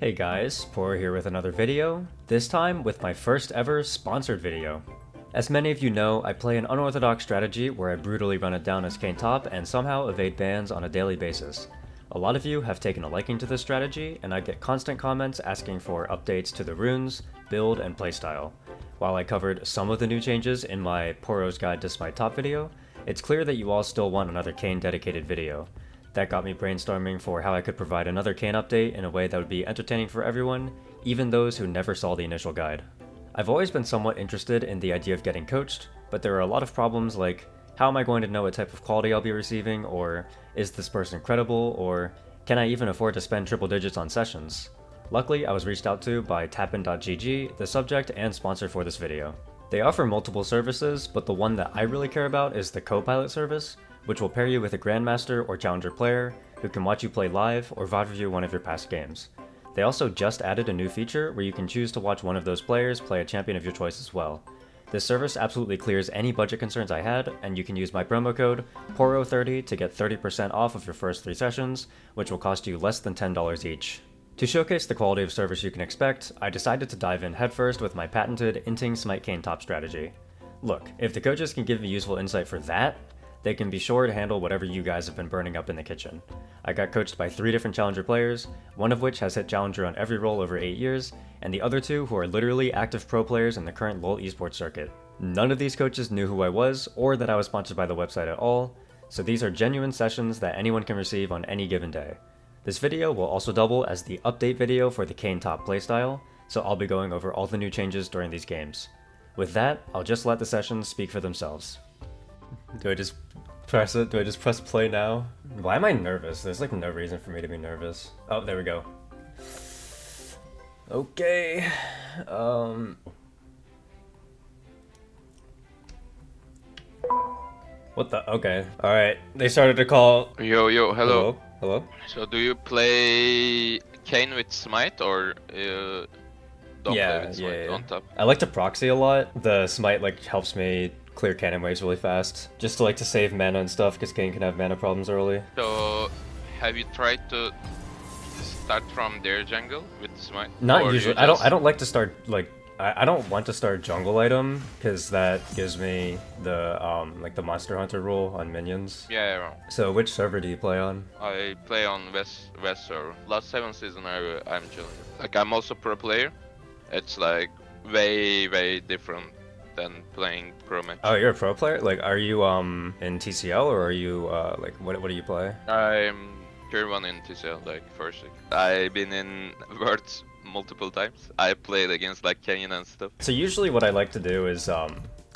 Hey guys, Poro here with another video, this time with my first ever sponsored video. As many of you know, I play an unorthodox strategy where I brutally run it down as Kayn top and somehow evade bans on a daily basis. A lot of you have taken a liking to this strategy, and I get constant comments asking for updates to the runes, build, and playstyle. While I covered some of the new changes in my Poro's Guide to Smite Top video, it's clear that you all still want another Kayn dedicated video. That got me brainstorming for how I could provide another Kayn update in a way that would be entertaining for everyone, even those who never saw the initial guide. I've always been somewhat interested in the idea of getting coached, but there are a lot of problems like, how am I going to know what type of quality I'll be receiving, or is this person credible, or can I even afford to spend triple digits on sessions? Luckily, I was reached out to by tapin.gg, the subject and sponsor for this video. They offer multiple services, but the one that I really care about is the co-pilot service, which will pair you with a Grandmaster or Challenger player who can watch you play live or VOD review one of your past games. They also just added a new feature where you can choose to watch one of those players play a champion of your choice as well. This service absolutely clears any budget concerns I had, and you can use my promo code PORO30 to get 30% off of your first 3 sessions, which will cost you less than $10 each. To showcase the quality of service you can expect, I decided to dive in headfirst with my patented Inting Smite Kayn top strategy. Look, if the coaches can give me useful insight for that, they can be sure to handle whatever you guys have been burning up in the kitchen. I got coached by 3 different Challenger players, one of which has hit Challenger on every role over 8 years, and the other 2 who are literally active pro players in the current LoL esports circuit. None of these coaches knew who I was, or that I was sponsored by the website at all, so these are genuine sessions that anyone can receive on any given day. This video will also double as the update video for the Kayn top playstyle, so I'll be going over all the new changes during these games. With that, I'll just let the sessions speak for themselves. Do I just press it? Do I just press play now? Why am I nervous? There's like no reason for me to be nervous. Oh, there we go. Okay. What the? Okay. Alright. They started to call. Yo, hello. Hello? Hello? So do you play Kayn with Smite or don't play with Smite on top? I like to proxy a lot. The Smite like helps me clear cannon waves really fast. Just to save mana and stuff, because Kayn can have mana problems early. So have you tried to start from their jungle with Smite? Not or usually. I don't like to start I don't want to start jungle item, because that gives me the the Monster Hunter rule on minions. Yeah. So which server do you play on? I play on West server. Last 7 season I'm chilling. Like I'm also pro player. It's like way different than playing pro match. Oh, you're a pro player? Like, are you in TCL, or are you what do you play? I'm tier 1 in TCL, like first. I've been in Worlds multiple times. I played against like Kenyan and stuff. So usually what I like to do is I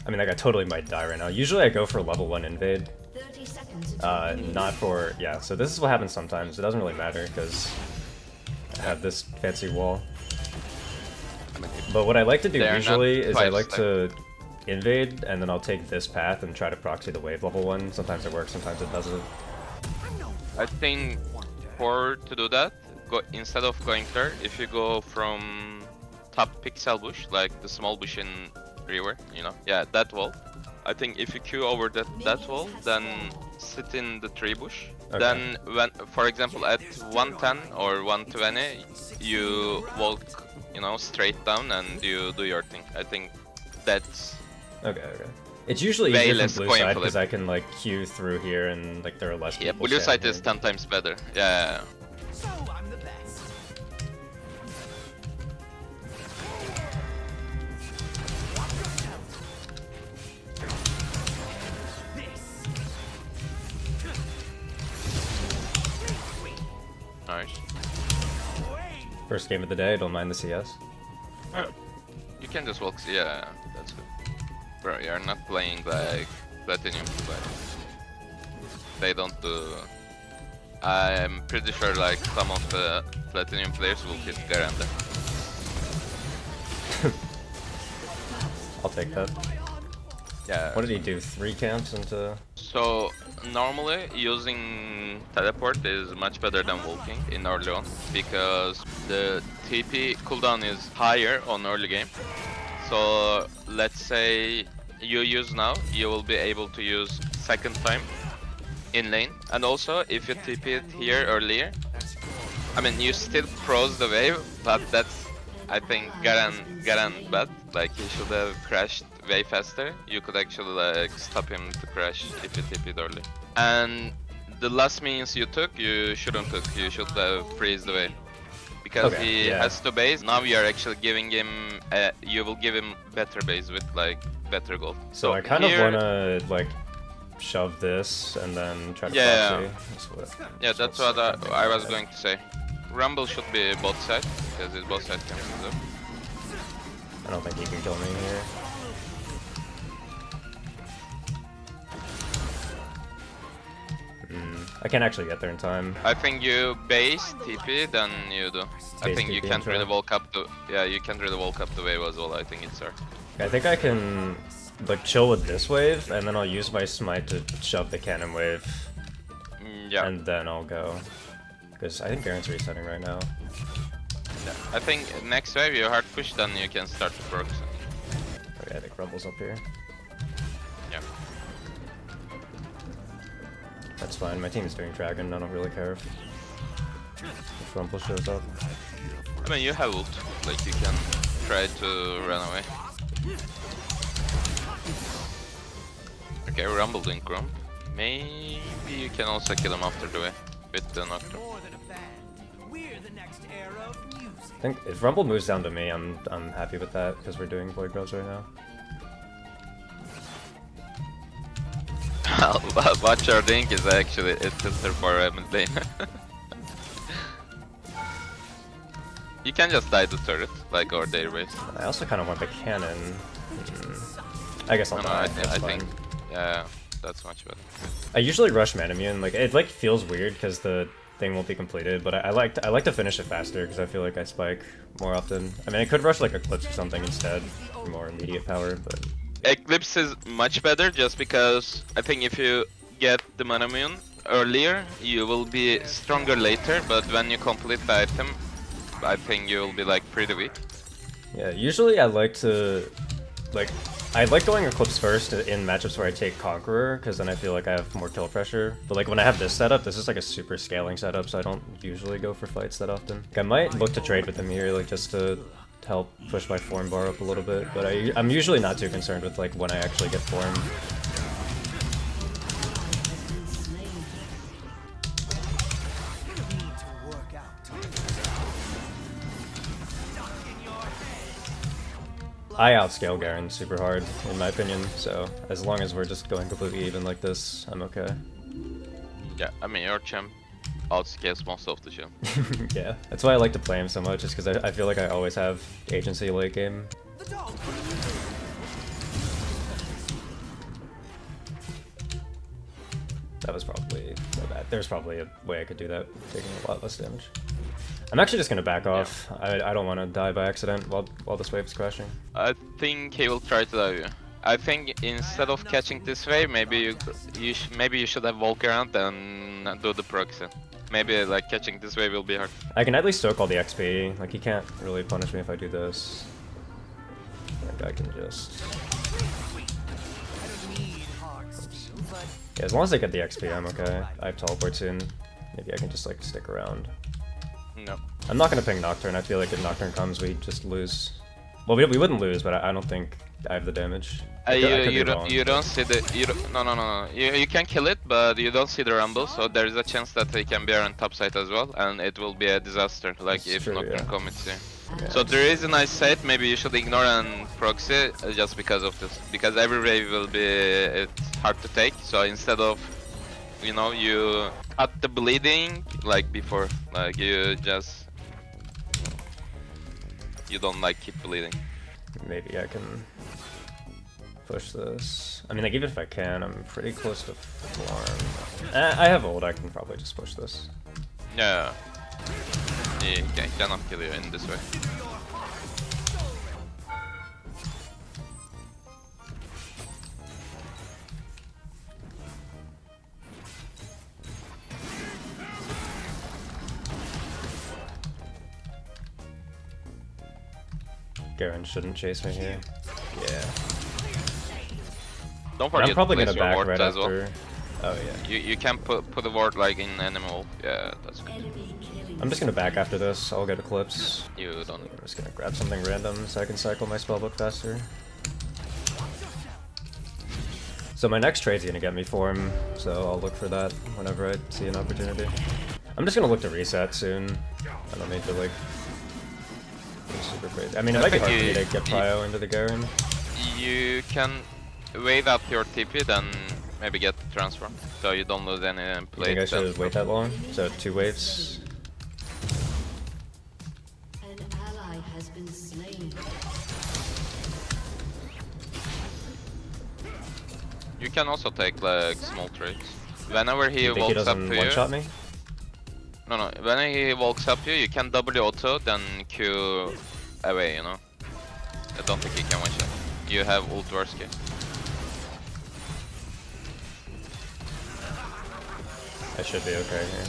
mean, like, I totally might die right now. Usually I go for level 1 invade. 30 seconds. Not for, yeah, so this is what happens sometimes. It doesn't really matter because I have this fancy wall. But what I like to do usually is I like to invade, and then I'll take this path and try to proxy the wave level 1. Sometimes it works, sometimes it doesn't. I think to do that, instead of going there, if you go from top pixel bush, like the small bush in river, you know, yeah, that wall. I think if you queue over that wall, then sit in the tree bush. Okay. Then when, for example, at 110 or 120, you walk, you know, straight down and you do your thing. I think that's okay. It's usually easier from blue side because I can like queue through here and like there are less people. Yeah, blue side is 10 times better. Yeah. So I'm the best. Nice. First game of the day, don't mind the CS. You can just walk, yeah, that's good. Bro, you're not playing like Platinum, but they don't do... I'm pretty sure like some of the Platinum players will hit Garreg. I'll take that. Yeah. What did he do? 3 camps into... So, normally using teleport is much better than walking in early on, because the TP cooldown is higher on early game. So, let's say you use now, you will be able to use second time in lane. And also, if you TP it here earlier, I mean, you still pros the wave, but that's, I think, Garen bad. Like, he should have crashed way faster. You could actually like stop him to crash if you TP'd early. And the last means you took, you shouldn't took. You should have freeze the wave. Because he has to base. Now you are actually giving him, you will give him better base with like better gold. So I kind of wanna like shove this and then try to proxy. That's what I was going to say. Rumble should be both sides, because it's both sides can do. I don't think he can kill me here. I can't actually get there in time. I think you base TP, then you do. I think you can't really walk up the. Yeah, you can't really walk up the wave as well. I think it's hard. I think I can like chill with this wave, and then I'll use my smite to shove the cannon wave. Yeah. And then I'll go. Because I think Garen's resetting right now. Yeah. I think next wave you hard push, then you can start to proc. Okay, I think Rumble's up here. Yeah. That's fine, my team's doing Dragon, I don't really care if Rumble shows up. I mean, you have ult, like you can try to run away. Okay, Rumble didn't grump. Maybe you can also kill him after the way with the Nocturne. I think if Rumble moves down to me, I'm happy with that because we're doing Void Grubs right now. What you're doing is actually a filter for Emblem. You can just die to turret, like or their base. I also kind of want the cannon. I guess I'll die. I think, yeah, that's much better. I usually rush Manamune, like it like feels weird because the thing won't be completed, but I like to finish it faster because I feel like I spike more often. I mean, I could rush like Eclipse or something instead for more immediate power, but Eclipse is much better just because I think if you get the Manamune earlier, you will be stronger later, but when you complete the item, I think you will be like pretty weak. Yeah, usually I like to I like going Eclipse first in matchups where I take Conqueror, because then I feel like I have more kill pressure. But like when I have this setup, this is like a super scaling setup, so I don't usually go for fights that often. Like, I might look to trade with him here, like just to help push my form bar up a little bit, but I'm usually not too concerned with like when I actually get form. I outscale Garen super hard, in my opinion, so as long as we're just going completely even like this, I'm okay. Yeah, I mean, your champ outscales most of the champ. Yeah, that's why I like to play him so much, just because I feel like I always have agency late game. That was probably my bad. There's probably a way I could do that, taking a lot less damage. I'm actually just gonna back off. Yeah. I don't want to die by accident while this wave is crashing. I think he will try to dive you. I think instead of catching this wave, maybe you should have walk around and do the proxy. Maybe like catching this wave will be hard. I can at least soak all the XP. Like he can't really punish me if I do this. Like I can just. Yeah, as long as I get the XP, I'm okay. I have teleport soon. Maybe I can just like stick around. No. I'm not gonna ping Nocturne. I feel like if Nocturne comes, we just lose. Well, we wouldn't lose, but I don't think I have the damage. You don't see the no. You can kill it, but you don't see the rumble, so there is a chance that he can be on top side as well, and it will be a disaster. Like if Nocturne commits you. Yeah. So the reason I said maybe you should ignore and proxy just because of this, because every wave will be it's hard to take. So instead of you cut the bleeding like before, like you don't like keep bleeding. Maybe I can push this. I mean, like even if I can, I'm pretty close to form. I have ult. I can probably just push this. Yeah. He cannot kill you in this way. Garen shouldn't chase me here. Yeah. Don't forget I'm probably to gonna place your back ward right as after. well. Oh yeah. You can put the ward like in animal. Yeah, that's good. I'm just gonna back after this. I'll get Eclipse. You don't. I'm just gonna grab something random so I can cycle my spellbook faster. So my next trade's gonna get me form, so I'll look for that whenever I see an opportunity. I'm just gonna look to reset soon. I don't need to like be super crazy. I mean, it might be hard for me to get Prio into the Garen. You can wait up your TP, then maybe get the transform, so you don't lose any play. You think I should wait that long? So 2 waves? An ally has been slain. You can also take like small trades. Whenever he You think he walks up doesn't to one-shot you. me? No, when he walks up to you, you can double auto, then Q away, you know. I don't think he can one shot. You have ult worst case. I should be okay here.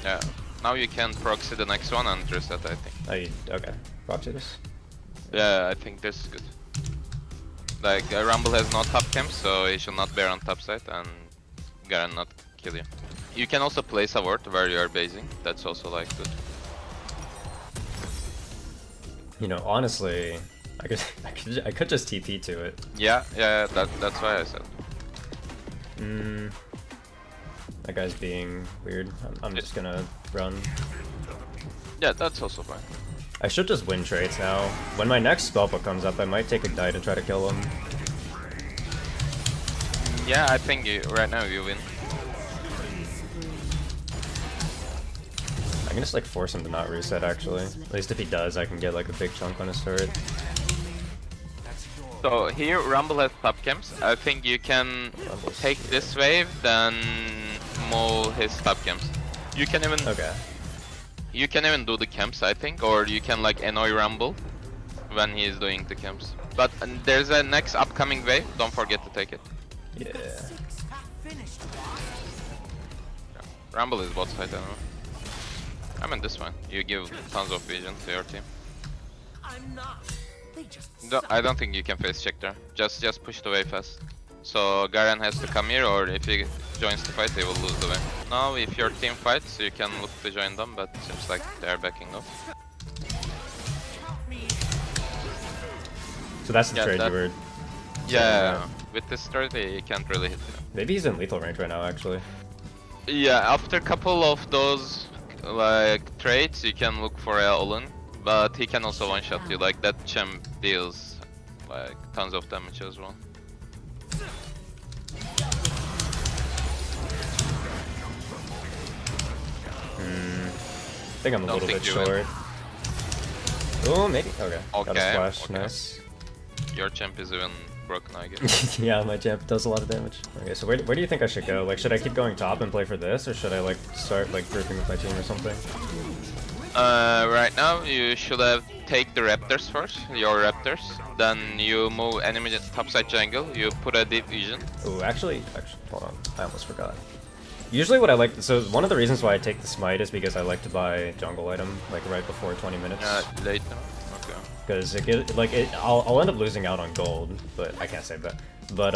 Yeah. Now you can proxy the next one and reset, I think. Okay. Proxy this. Yeah, I think this is good. Like, Rumble has no top camp, so he should not bear on top side and Garen not kill you. You can also place a ward where you are basing. That's also like good. You know, honestly, I could just TP to it. Yeah, that's why I said. That guy's being weird. I'm just gonna run. Yeah, that's also fine. I should just win trades now. When my next spellbook comes up, I might take Ignite and try to kill him. Yeah, I think right now you win. I can just like force him to not reset actually. At least if he does, I can get like a big chunk on his turret. So here Rumble has top camps. I think you can take this wave, then move his top camps. You can even You can even do the camps, I think, or you can like annoy Rumble when he is doing the camps. But there's a next upcoming wave. Don't forget to take it. Yeah. Rumble is bot side, I don't know. I mean this one. You give tons of vision to your team. I don't think you can face check there. Just push the wave fast. So Garen has to come here, or if he joins the fight, he will lose the wave. Now, if your team fights, you can look to join them, but seems like they're backing off. So that's the trade you were. Yeah, with this strategy, you can't really hit him. Maybe he's in lethal range right now, actually. Yeah, after a couple of those like trades, you can look for a all-in, but he can also one-shot you. Like that champ deals like tons of damage as well. I think I'm a little bit short. Oh, maybe. Okay. Got a splash. Nice. Your champ is even broken, I guess. Yeah, my champ does a lot of damage. Okay, so where do you think I should go? Like, should I keep going top and play for this, or should I like start like grouping with my team or something? Right now you should have take the raptors first, your raptors. Then you move enemy topside jungle. You put a deep vision. Oh, actually, hold on. I almost forgot. Usually what I like, so one of the reasons why I take the Smite is because I like to buy jungle item, like right before 20 minutes. Later. Okay. Because I'll end up losing out on gold, but I can't say that. But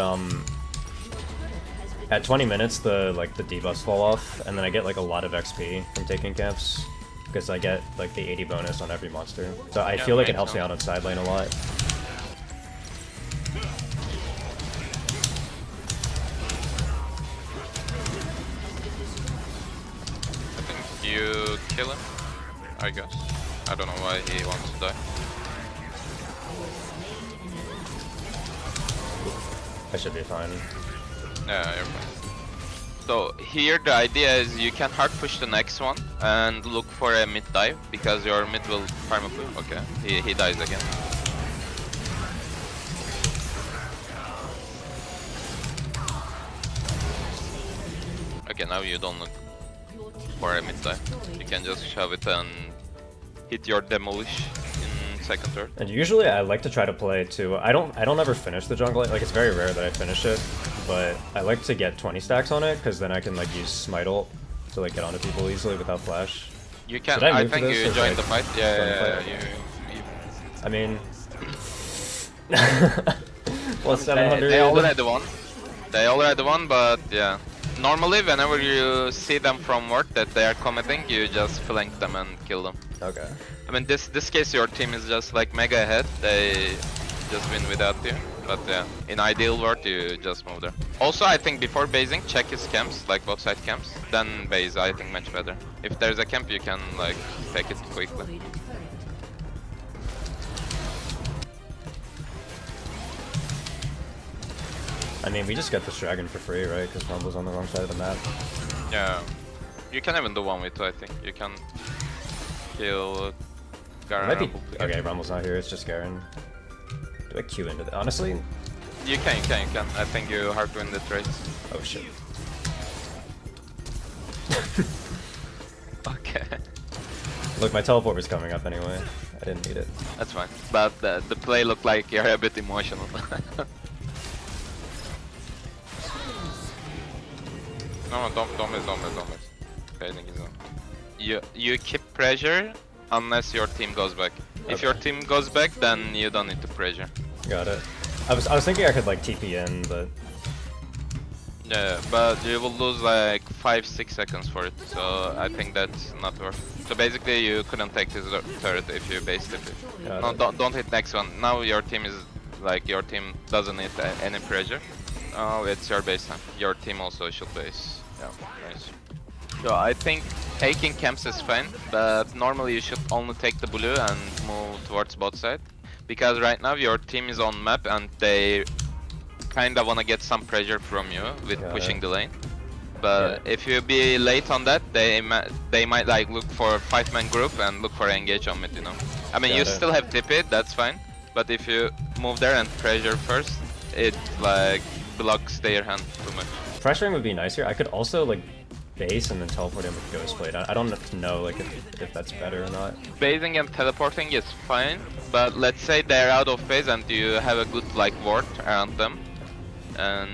at 20 minutes the debuffs fall off, and then I get like a lot of XP from taking camps, because I get like the 80 bonus on every monster. So I feel like it helps me out on side lane a lot. You kill him, I guess. I don't know why he wants to die. I should be fine. Yeah, you're fine. So here the idea is you can hard push the next one and look for a mid dive, because your mid will farm up. Okay, he dies again. Okay, now you don't look for a mid dive. You can just shove it and hit your demolish in second turn. And usually I like to try to play too. I don't ever finish the jungle. Like, it's very rare that I finish it, but I like to get 20 stacks on it, because then I can like use Smite ult to like get onto people easily without flash. You can. I think you join the fight. Yeah. I mean, plus 700. They already won. They already won, but yeah. Normally, whenever you see them from work that they are committing, you just flank them and kill them. Okay. I mean, this case your team is just like mega ahead. They just win without you. But yeah, in ideal world, you just move there. Also, I think before basing, check his camps, like both side camps. Then base, I think much better. If there's a camp, you can like take it quickly. I mean, we just get this dragon for free, right? Because Rumble's on the wrong side of the map. Yeah, you can even do 1v2, I think. You can kill Garreg. Might be... Okay, Rumble's not here, it's just Garen. Do I queue into that? Honestly? You can. I think you hard win the trades. Oh shit. Okay. Look, my teleport was coming up anyway. I didn't need it. That's fine. But the play looked like you're a bit emotional. No, don't miss. Fading is on. You keep pressure unless your team goes back. Okay. If your team goes back, then you don't need to pressure. Got it. I was thinking I could like TP in, but yeah, but you will lose like 5-6 seconds for it. So I think that's not worth it. So basically, you couldn't take this turret if you base TP. No, don't hit next one. Now your team is like your team doesn't need any pressure. Oh, it's your base time. Your team also should base. Yeah, nice. So I think taking camps is fine, but normally you should only take the blue and move towards bot side. Because right now your team is on map and they kinda wanna get some pressure from you with pushing the lane. But if you be late on that, they might like look for a 5-man group and look for engage on mid, you know. I mean, you still have TP, that's fine. But if you move there and pressure first, it like blocks their hand too much. Pressuring would be nice here. I could also like base and then teleport in with Ghost Blade. I don't know like if that's better or not. Basing and teleporting is fine, but let's say they're out of phase and you have a good like ward around them, and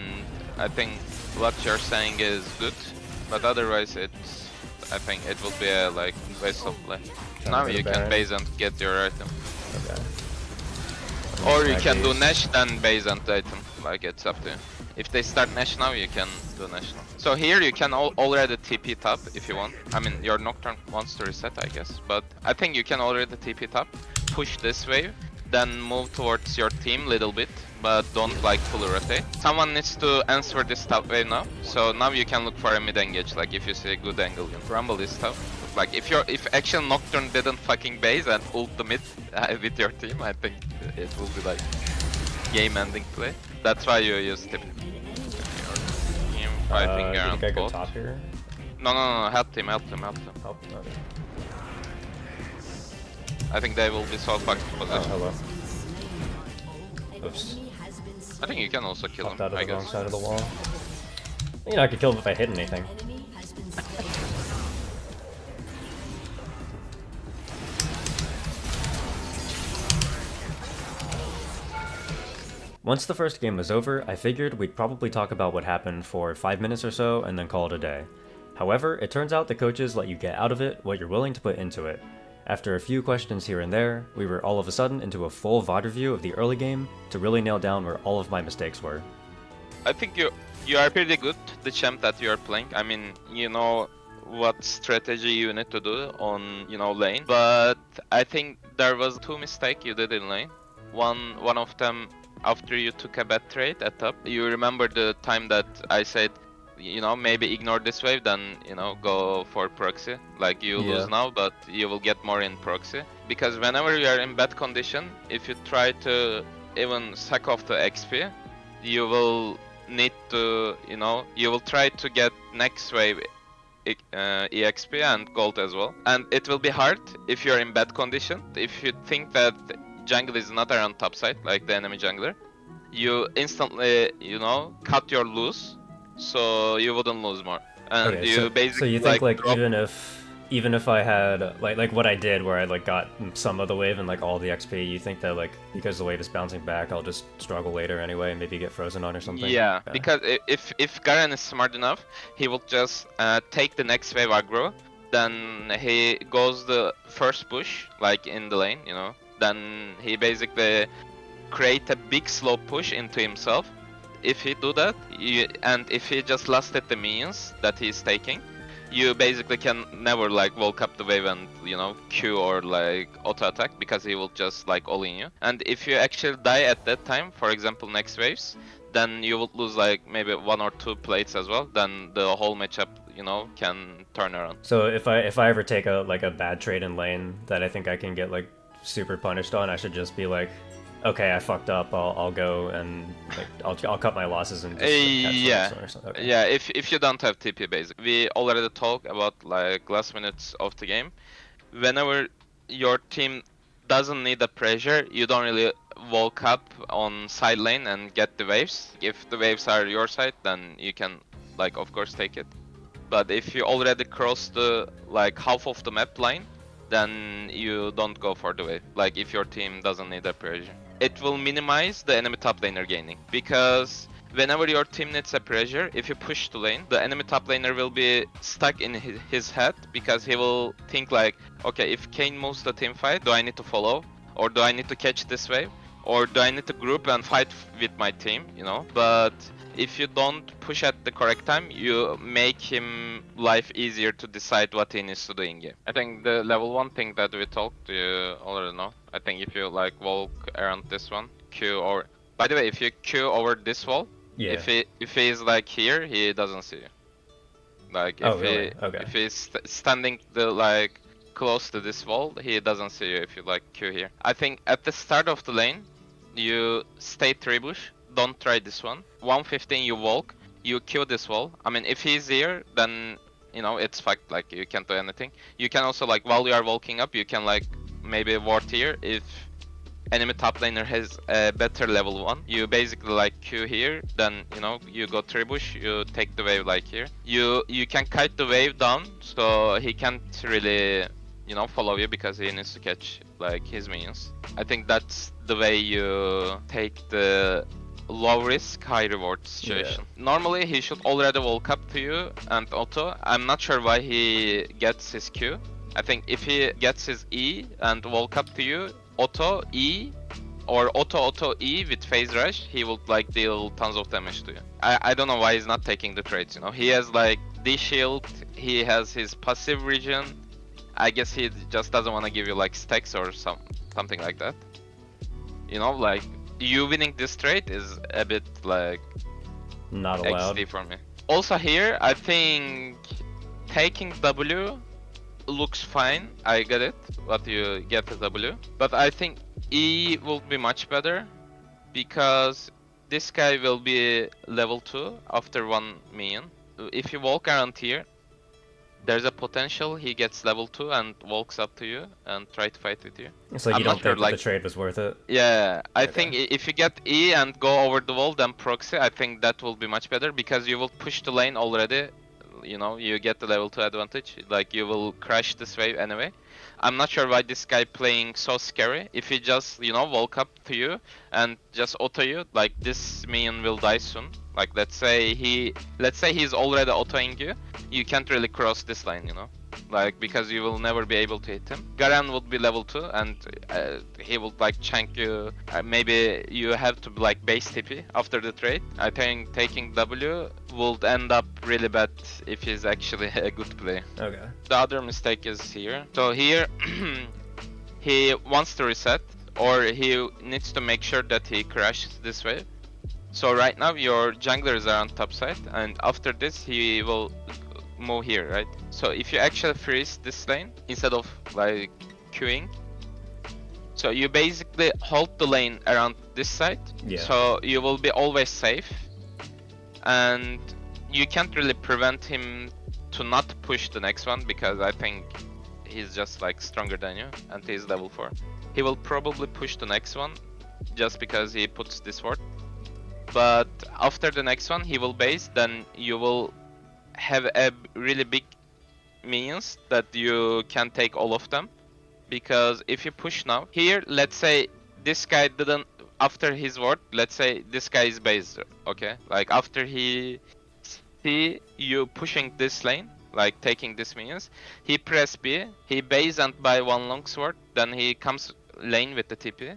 I think what you're saying is good, but otherwise I think it will be a like waste of play. Now you can base and get your item. Okay. Or you can do Nash then base and item, like it's up to you. If they start Nash now, you can do Nash now. So here you can already TP top if you want. I mean, your Nocturne wants to reset, I guess. But I think you can already TP top, push this wave, then move towards your team little bit, but don't like fully rotate. Someone needs to answer this top wave now. So now you can look for a mid engage, like if you see a good angle. Rumble is tough. Like if actual Nocturne didn't fucking base and ult the mid with your team, I think it will be like game-ending play. That's why you use tip. Fighting do you around think I go bot. top here? No, help him. Help, okay. I think they will be so fucked Oh, position. hello. Oops. I think you can also kill Popped him, out of I the wrong guess. side of the wall. You know, I could kill him if I hit anything. Once the first game was over, I figured we'd probably talk about what happened for 5 minutes or so and then call it a day. However, it turns out the coaches let you get out of it what you're willing to put into it. After a few questions here and there, we were all of a sudden into a full VOD review of the early game to really nail down where all of my mistakes were. I think you are pretty good, the champ that you are playing. I mean, you know what strategy you need to do on, lane. But I think there was 2 mistakes you did in lane. One of them, after you took a bad trade at top, you remember the time that I said, maybe ignore this wave, then, go for proxy. Like, you lose now, but you will get more in proxy. Because whenever you are in bad condition, if you try to even suck off the XP, you will need to, you will try to get next wave EXP and gold as well. And it will be hard if you're in bad condition. If you think that jungle is not around top side, like the enemy jungler, you instantly, cut your loose, so you wouldn't lose more. And Okay, you basically so you think like drop... even if I had like what I did where I like got some of the wave and like all the XP, you think that like because the wave is bouncing back, I'll just struggle later anyway and maybe get frozen on or something? Yeah, okay. Because if Garen is smart enough, he will just take the next wave aggro, then he goes the first push, like in the lane, then he basically create a big slow push into himself. if he do that, and if he just lasted the minions that he's taking, you basically can never like walk up the wave and, you know, Q or like auto attack, because he will just like all in you. And if you actually die at that time, for example next waves, then you will lose like maybe 1 or 2 plates as well. Then the whole matchup, you know, can turn around. So if I ever take a bad trade in lane that I think I can get like super punished on, I should just be like, okay, I fucked up. I'll go and like I'll cut my losses and just Yeah, or something. Okay. yeah. If you don't have TP, basically, we already talked about like last minutes of the game. Whenever your team doesn't need the pressure, you don't really walk up on side lane and get the waves. If the waves are your side, then you can like of course take it. But if you already cross the like half of the map line, then you don't go for the wave. Like if your team doesn't need the pressure, it will minimize the enemy top laner gaining, because whenever your team needs a pressure, if you push the lane, the enemy top laner will be stuck in his head, because he will think like, okay, if Kayn moves the team fight, do I need to follow? Or do I need to catch this wave? Or do I need to group and fight with my team, you know? But if you don't push at the correct time, you make him life easier to decide what he needs to do in game. I think the level 1 thing that we talked, you already know. I think if you like walk around this one, Q or... By the way, if you Q over this wall, Yeah. if he is like here, he doesn't see you. Like if if he's standing like close to this wall, he doesn't see you if you like Q here. I think at the start of the lane, you stay trebush. Don't try this one. 115 you walk, you kill this wall. I mean, if he's here, then, you know, it's fucked, like, you can't do anything. You can also, like, while you are walking up, you can, like, maybe ward here. If enemy top laner has a better level 1, you basically, like, Q here, then, you know, you go trebush, you take the wave, like, here. You can kite the wave down, so he can't really, you know, follow you, because he needs to catch, like, his minions. I think that's the way you take the low risk, high reward situation. Yeah. Normally he should already walk up to you and auto. I'm not sure why he gets his Q. I think if he gets his E and walk up to you, auto E or auto E with phase rush, he will like deal tons of damage to you. I don't know why he's not taking the trades, you know. He has like D shield, he has his passive regen. I guess he just doesn't want to give you like stacks or something like that. You know, like you winning this trade is a bit like not allowed XD for me. Also here, I think taking W looks fine. I get it, what you get the W. But I think E will be much better, because this guy will be level 2 after 1 minion. If you walk around here, there's a potential he gets level 2 and walks up to you and try to fight with you. It's like you don't think that the trade was worth it? Yeah, I think if you get E and go over the wall, then proxy, I think that will be much better, because you will push the lane already. You know, you get the level 2 advantage. Like, you will crash this wave anyway. I'm not sure why this guy playing so scary. If he just, you know, walk up to you and just auto you, like this minion will die soon. Like, let's say he's already autoing you, you can't really cross this line, you know, like, because you will never be able to hit him. Garen would be level 2 and he would like chunk you. Maybe you have to like base TP after the trade. I think taking W would end up really bad if he's actually a good player. Okay. The other mistake is here. So here he wants to reset, or he needs to make sure that he crashes this wave. So right now your junglers are on top side, and after this he will move here, right? So if you actually freeze this lane instead of like queuing, so you basically hold the lane around this side, so you will be always safe, and you can't really prevent him to not push the next one, because I think he's just like stronger than you and he's level 4. He will probably push the next one just because he puts this ward. But after the next one he will base, then you will have a really big minions that you can take all of them. Because if you push now, here let's say this guy didn't, after his ward, let's say this guy is based, okay? Like after he see you pushing this lane, like taking this minions, he press B, he base and buy one long sword, then he comes lane with the TP.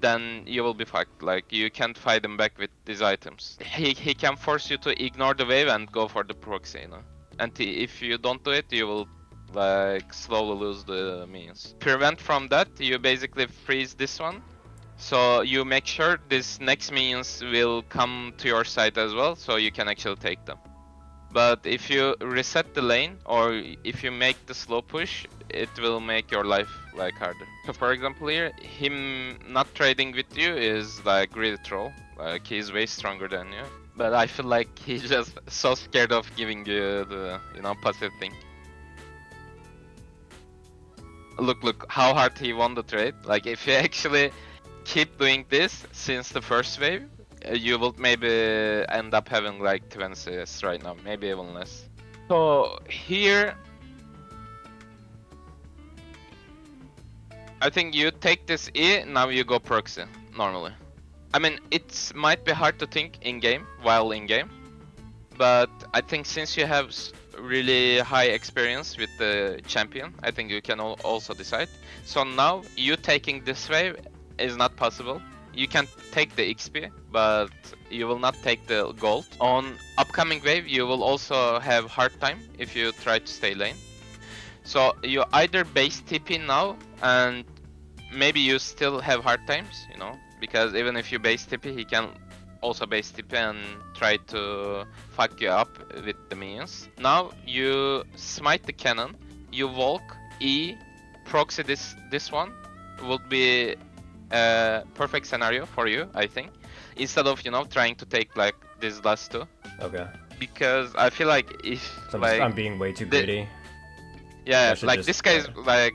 then you will be fucked. Like, you can't fight him back with these items. He can force you to ignore the wave and go for the proxy, you know. And if you don't do it, you will like slowly lose the minions. Prevent from that, you basically freeze this one. So you make sure this next minions will come to your side as well, so you can actually take them. But if you reset the lane, or if you make the slow push, it will make your life like harder. So for example here, him not trading with you is like really troll. Like, he's way stronger than you. But I feel like he's just so scared of giving you the, you know, passive thing. Look how hard he won the trade. Like, if you actually keep doing this since the first wave, you will maybe end up having like 20 CS right now, maybe even less. So here, I think you take this E, now you go proxy, normally. I mean, it might be hard to think in-game, while in-game, but I think since you have really high experience with the champion, I think you can also decide. So now, you taking this wave is not possible. You can take the XP, but you will not take the gold. On upcoming wave, you will also have hard time if you try to stay lane. So you either base TP now, and maybe you still have hard times, you know, because even if you base TP, he can also base TP and try to fuck you up with the minions. Now you smite the cannon, you walk, E, proxy this one, would be a perfect scenario for you, I think, instead of, you know, trying to take like these last two. Okay. Because I feel like if So like I'm being way too greedy. yeah, should like just- this guy is like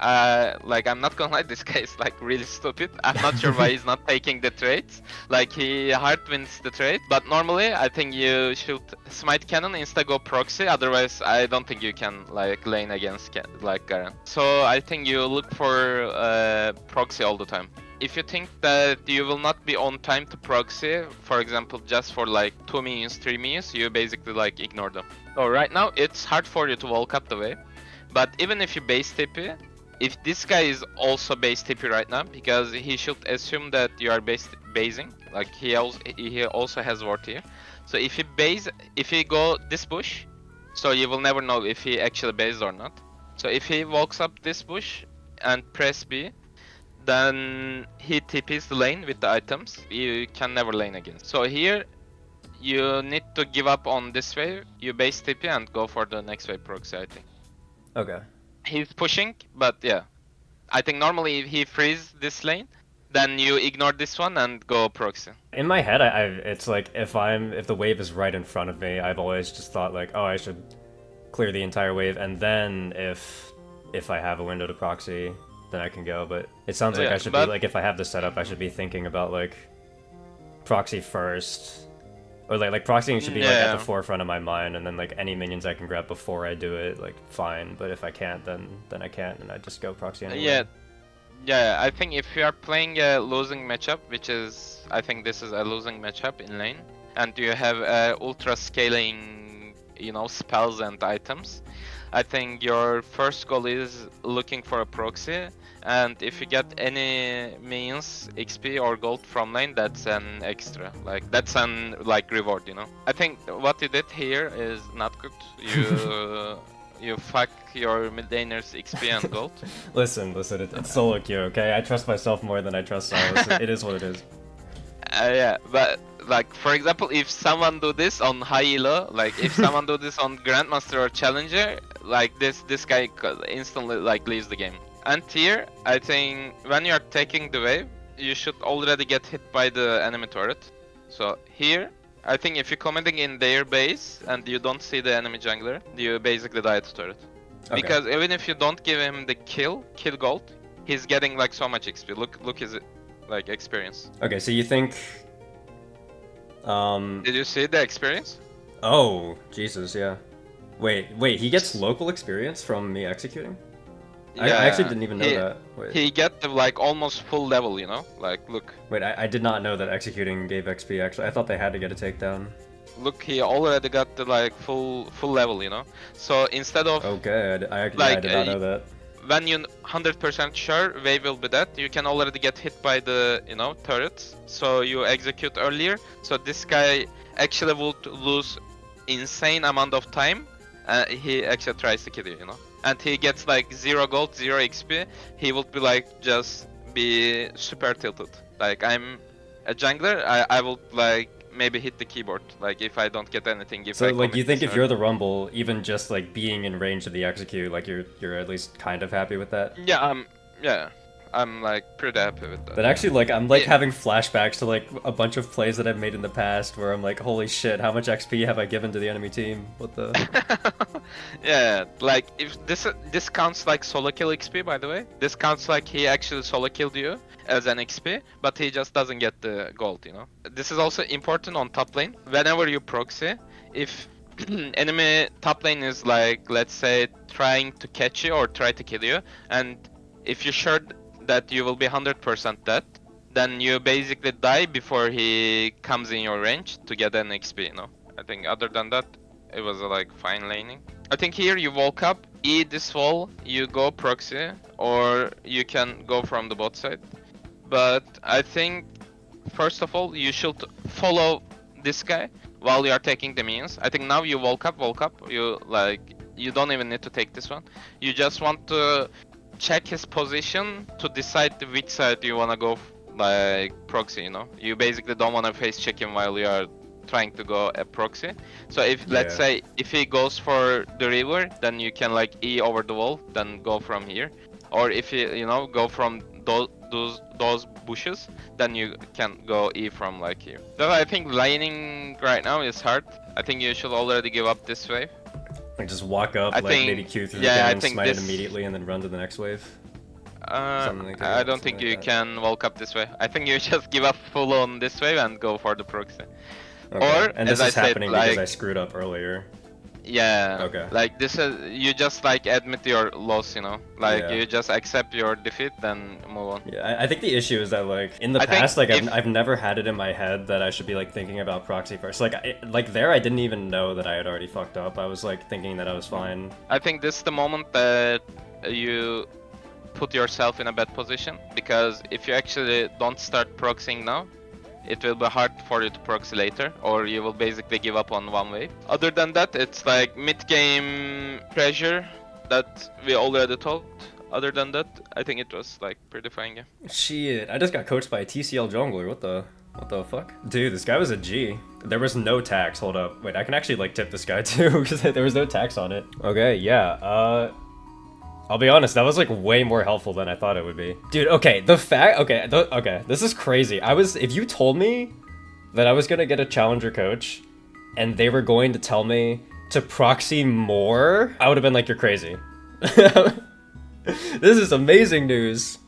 I'm not gonna lie, this guy is like really stupid. I'm not sure why he's not taking the trades. Like, he hard wins the trade, but normally I think you should smite cannon instead go proxy. Otherwise, I don't think you can like lane against like Garen. So I think you look for proxy all the time. If you think that you will not be on time to proxy, for example, just for like 2 minions, 3 minions, you basically like ignore them. So right now it's hard for you to walk up the way, but even if you base TP, if this guy is also base TP right now, because he should assume that you are basing, like he also has ward here. So if he go this bush, so you will never know if he actually based or not. So if he walks up this bush and press B, then he TPs the lane with the items. You can never lane again. So here, you need to give up on this wave, you base TP and go for the next wave proxy, I think. Okay. He's pushing, but yeah. I think normally if he frees this lane, then you ignore this one and go proxy. In my head, it's like if the wave is right in front of me, I've always just thought like, oh, I should clear the entire wave, and then if I have a window to proxy, then I can go. But it sounds like Yeah, I should be like, if I have the setup, I should be thinking about like proxy first. Or like proxying should be like at the forefront of my mind, and then like any minions I can grab before I do it, like fine. But if I can't, then I can't, and I just go proxy anyway. Yeah. I think if you are playing a losing matchup, which is, I think this is a losing matchup in lane, and you have ultra scaling, you know, spells and items, I think your first goal is looking for a proxy, and if you get any minions, XP or gold from lane, that's an extra. Like, that's an like reward, you know. I think what you did here is not good. You fuck your mid laners XP and gold. Listen, it's solo queue, okay? I trust myself more than I trust Silas. It is what it is. Yeah, but like, for example, if someone do this on high elo, like if someone do this on Grandmaster or Challenger, like this guy instantly like leaves the game. And here, I think when you are taking the wave, you should already get hit by the enemy turret. So here, I think if you're committing in their base and you don't see the enemy jungler, you basically die to turret. Okay. Because even if you don't give him the kill gold, he's getting like so much XP. Look his like experience. Okay, so you think Did you see the experience? Oh, Jesus, yeah. Wait, he gets local experience from me executing? I actually didn't even know that. Wait. He get the like almost full level, you know? Like, look. Wait, I did not know that executing gave XP actually. I thought they had to get a takedown. Look, he already got the like full level, you know? So instead of Okay, I did not know that. when you 100% sure wave will be dead, you can already get hit by the, you know, turrets. So you execute earlier. So this guy actually would lose insane amount of time. He actually tries to kill you, you know. And he gets like 0 gold, 0 XP. He would be like just be super tilted. Like I'm a jungler, I would like maybe hit the keyboard, like if I don't get anything. If So I like you commit think this if you're the Rumble, even just like being in range of the execute, like you're at least kind of happy with that? Yeah, I'm like pretty happy with that. But actually, like I'm like Yeah. having flashbacks to like a bunch of plays that I've made in the past where I'm like, holy shit, how much XP have I given to the enemy team? What the? Yeah, like if this counts like solo kill XP, by the way. This counts like he actually solo killed you as an XP, but he just doesn't get the gold, you know. This is also important on top lane. Whenever you proxy, if enemy top lane is like, let's say, trying to catch you or try to kill you, and if you're sure that you will be 100% dead, then you basically die before he comes in your range to get an XP, you know. I think other than that, it was like fine laning. I think here you woke up, E this wall, you go proxy, or you can go from the bot side. But I think, first of all, you should follow this guy while you are taking the minions. I think now you woke up, you don't even need to take this one. You just want to check his position to decide which side you wanna go, like proxy, you know. You basically don't wanna face check him while you are trying to go a proxy. So if let's say if he goes for the river, then you can like E over the wall, then go from here. Or if you know, go from those bushes, then you can go E from like here. So I think laning right now is hard. I think you should already give up this wave. Like just walk up, I like think- maybe Q through yeah, I the cannon, think smite it this- immediately, and then run to the next wave. Something like I that, don't think something you like that. can walk up this way. I think you just give up full on this wave and go for the proxy. Okay. Or, and as this I is said, happening like- because I screwed up earlier. Yeah. Okay. Like this is, you just like admit your loss, you know. Like Yeah. you just accept your defeat, then move on. Yeah, I think the issue is that like in the I think past, like if- I've never had it in my head that I should be like thinking about proxy first. Like like there, I didn't even know that I had already fucked up. I was like thinking that I was fine. I think this is the moment that you put yourself in a bad position, because if you actually don't start proxying now, it will be hard for you to proxy later, or you will basically give up on one wave. Other than that, it's like mid-game pressure that we already talked. Other than that, I think it was like pretty fine game. Shit, I just got coached by a TCL jungler. What the fuck? Dude, this guy was a G. There was no tax. Hold up. Wait, I can actually like tip this guy too because there was no tax on it. Okay, yeah. I'll be honest, that was like way more helpful than I thought it would be. Dude, okay, okay, this is crazy. If you told me that I was gonna get a challenger coach and they were going to tell me to proxy more, I would have been like, you're crazy. This is amazing news.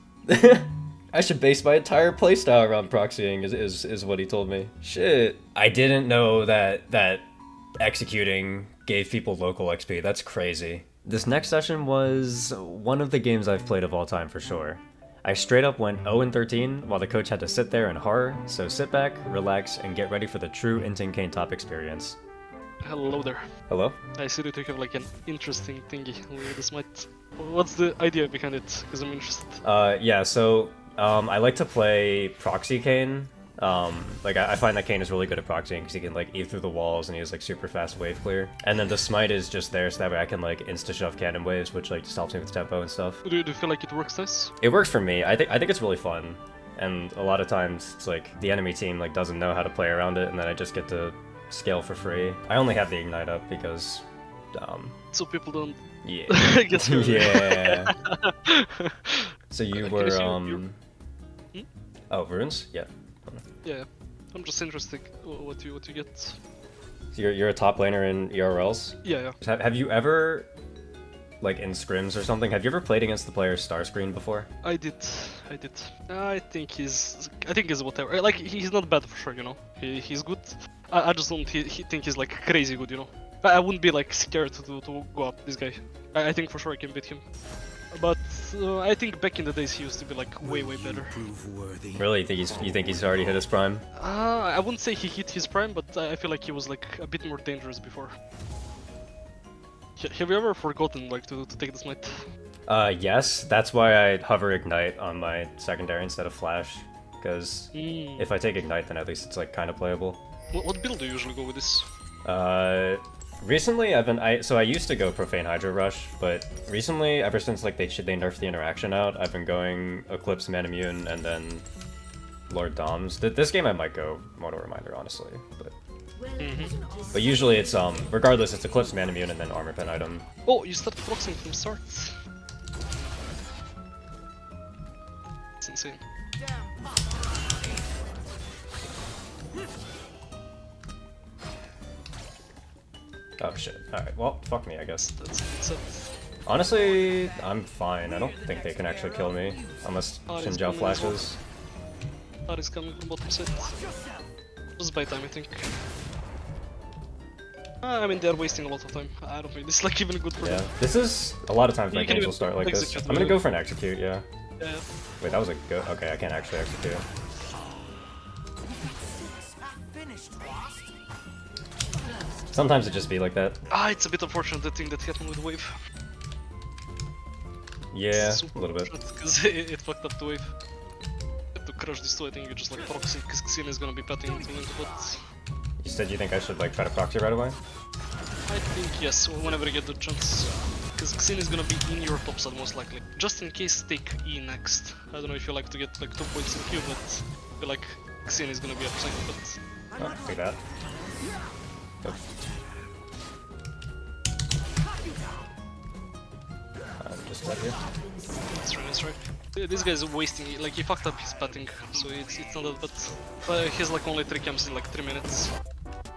I should base my entire playstyle around proxying is what he told me. Shit. I didn't know that executing gave people local XP. That's crazy. This next session was one of the games I've played of all time for sure. I straight up went 0-13 while the coach had to sit there in horror, so sit back, relax, and get ready for the true Inting Kayn top experience. Hello there. Hello? I see that you have like an interesting thingy with the Smite. What's the idea behind it? Because I'm interested. Yeah, so I like to play proxy Kayn. Like I find that Kayn is really good at proxying because he can like eat through the walls and he has like super fast wave clear. And then the smite is just there so that way I can like insta shove cannon waves, which like just helps me with tempo and stuff. Do you feel like it works nice? It works for me. I think it's really fun. And a lot of times it's like the enemy team like doesn't know how to play around it, and then I just get to scale for free. I only have the ignite up because So people don't yeah. get scared. Yeah. So you Can were you- oh, runes? Yeah. Yeah, I'm just interested what you get. So you're a top laner in ERLs? Yeah. Have you ever, like in scrims or something, have you ever played against the player Starscreen before? I did. I think he's whatever. Like he's not bad for sure, you know. He's good. I just don't think he's like crazy good, you know. I wouldn't be like scared to go up this guy. I think for sure I can beat him. But I think back in the days he used to be like way better. Really? You think he's already hit his prime? I wouldn't say he hit his prime, but I feel like he was like a bit more dangerous before. Have you ever forgotten like to take the smite? Yes, that's why I hover Ignite on my secondary instead of Flash, because if I take Ignite, then at least it's like kind of playable. What build do you usually go with this? Recently I've been so I used to go Profane Hydro Rush, but recently, ever since like they nerfed the interaction out, I've been going Eclipse Manamune and then Lord Doms. This game I might go Mortal Reminder, honestly, but usually it's regardless it's Eclipse Manamune and then Armor Pen item. Oh, you start proxing from start. It's insane. Oh shit. Alright, well, fuck me, I guess. That's it. Honestly, I'm fine. I don't think they can actually kill me, unless Xinjiao flashes. R is coming from bottom side. Just by time, I think. I mean, they're wasting a lot of time. I don't think this is like even good for them. This is a lot of times my You can games even will start like this. execute I'm gonna go for an execute, yeah. Yeah. Wait, that was a good. Okay, I can't actually execute. Sometimes it just be like that. It's a bit unfortunate the thing that happened with wave. Yeah, a little bit. Because it fucked up the wave. To crush this two, I think you just like proxy, because Xin is gonna be petting into link, but You said you think I should like try to proxy right away? I think yes, whenever you get the chance. Because Xin is gonna be in your top side most likely. Just in case, take E next. I don't know if you like to get like 2 points in Q, but I feel like Xin is gonna be upside, but... Oh, take that. Good. Just right here. That's right. This guy is wasting, like he fucked up his patting, so it's not that bad. But he has like only 3 camps in like 3 minutes.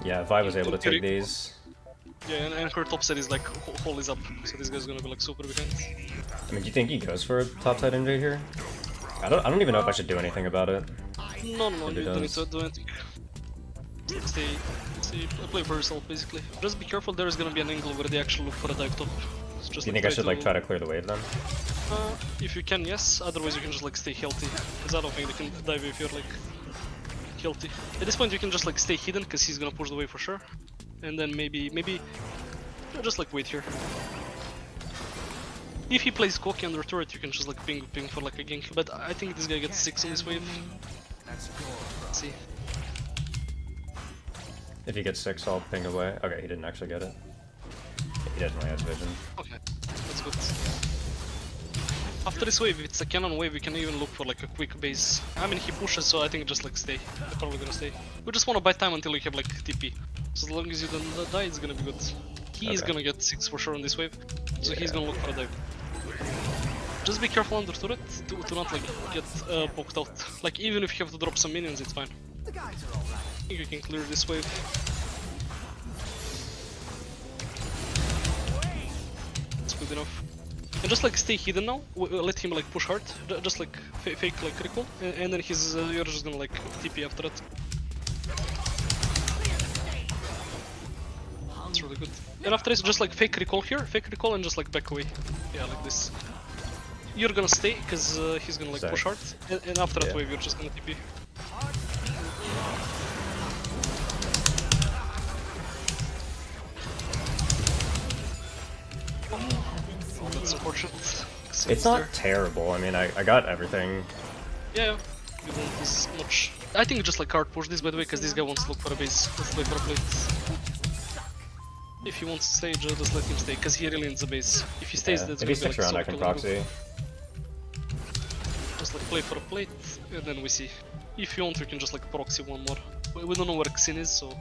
Yeah, if I was able to take these... Yeah, and her top set is like hole is up, so this guy's gonna be like super behind. I mean, do you think he goes for a topside injury here? I don't even know if I should do anything about it. No, you don't need to do anything. Stay, play for yourself basically. Just be careful, there is gonna be an angle where they actually look for a dive top. So just, Do you think I should like try to clear the wave then? If you can, yes. Otherwise you can just like stay healthy. Because I don't think they can dive if you're like healthy. At this point you can just like stay hidden because he's gonna push the wave for sure. And then maybe just like wait here. If he plays Koki under turret, you can just like ping for like a gank. But I think this guy gets 6 on this wave. Let's see. If he gets 6, I'll ping away. Okay, he didn't actually get it. He definitely has vision. Okay, that's good. After this wave, if it's a cannon wave, we can even look for like a quick base. I mean, he pushes, so I think just like stay. They're probably gonna stay. We just wanna buy time until we have like TP. So as long as you don't die, it's gonna be good. He is gonna get 6 for sure on this wave, so he's gonna look for a dive. Just be careful under turret to not like get poked out. Like even if you have to drop some minions, it's fine. I think you can clear this wave. It's good enough. And just like stay hidden now, let him like push hard, just like fake like recall, and then you're just gonna like TP after it. That's really good. And after this, just like fake recall here, fake recall and just like back away. Yeah, like this. You're gonna stay, because he's gonna like push hard, and after that wave you're just gonna TP. Oh, that's unfortunate. It's not terrible, I mean, I got everything. Yeah, you don't lose much. I think just like hard push this by the way, because this guy wants to look for a base. Let's play for a plate. If he wants to stay, just let him stay, because he really needs a base. If he stays, that's if he gonna be sticks like around, I can proxy. Just like play for a plate, and then we see. If you want, we can just like proxy one more. We don't know where Xin is, so...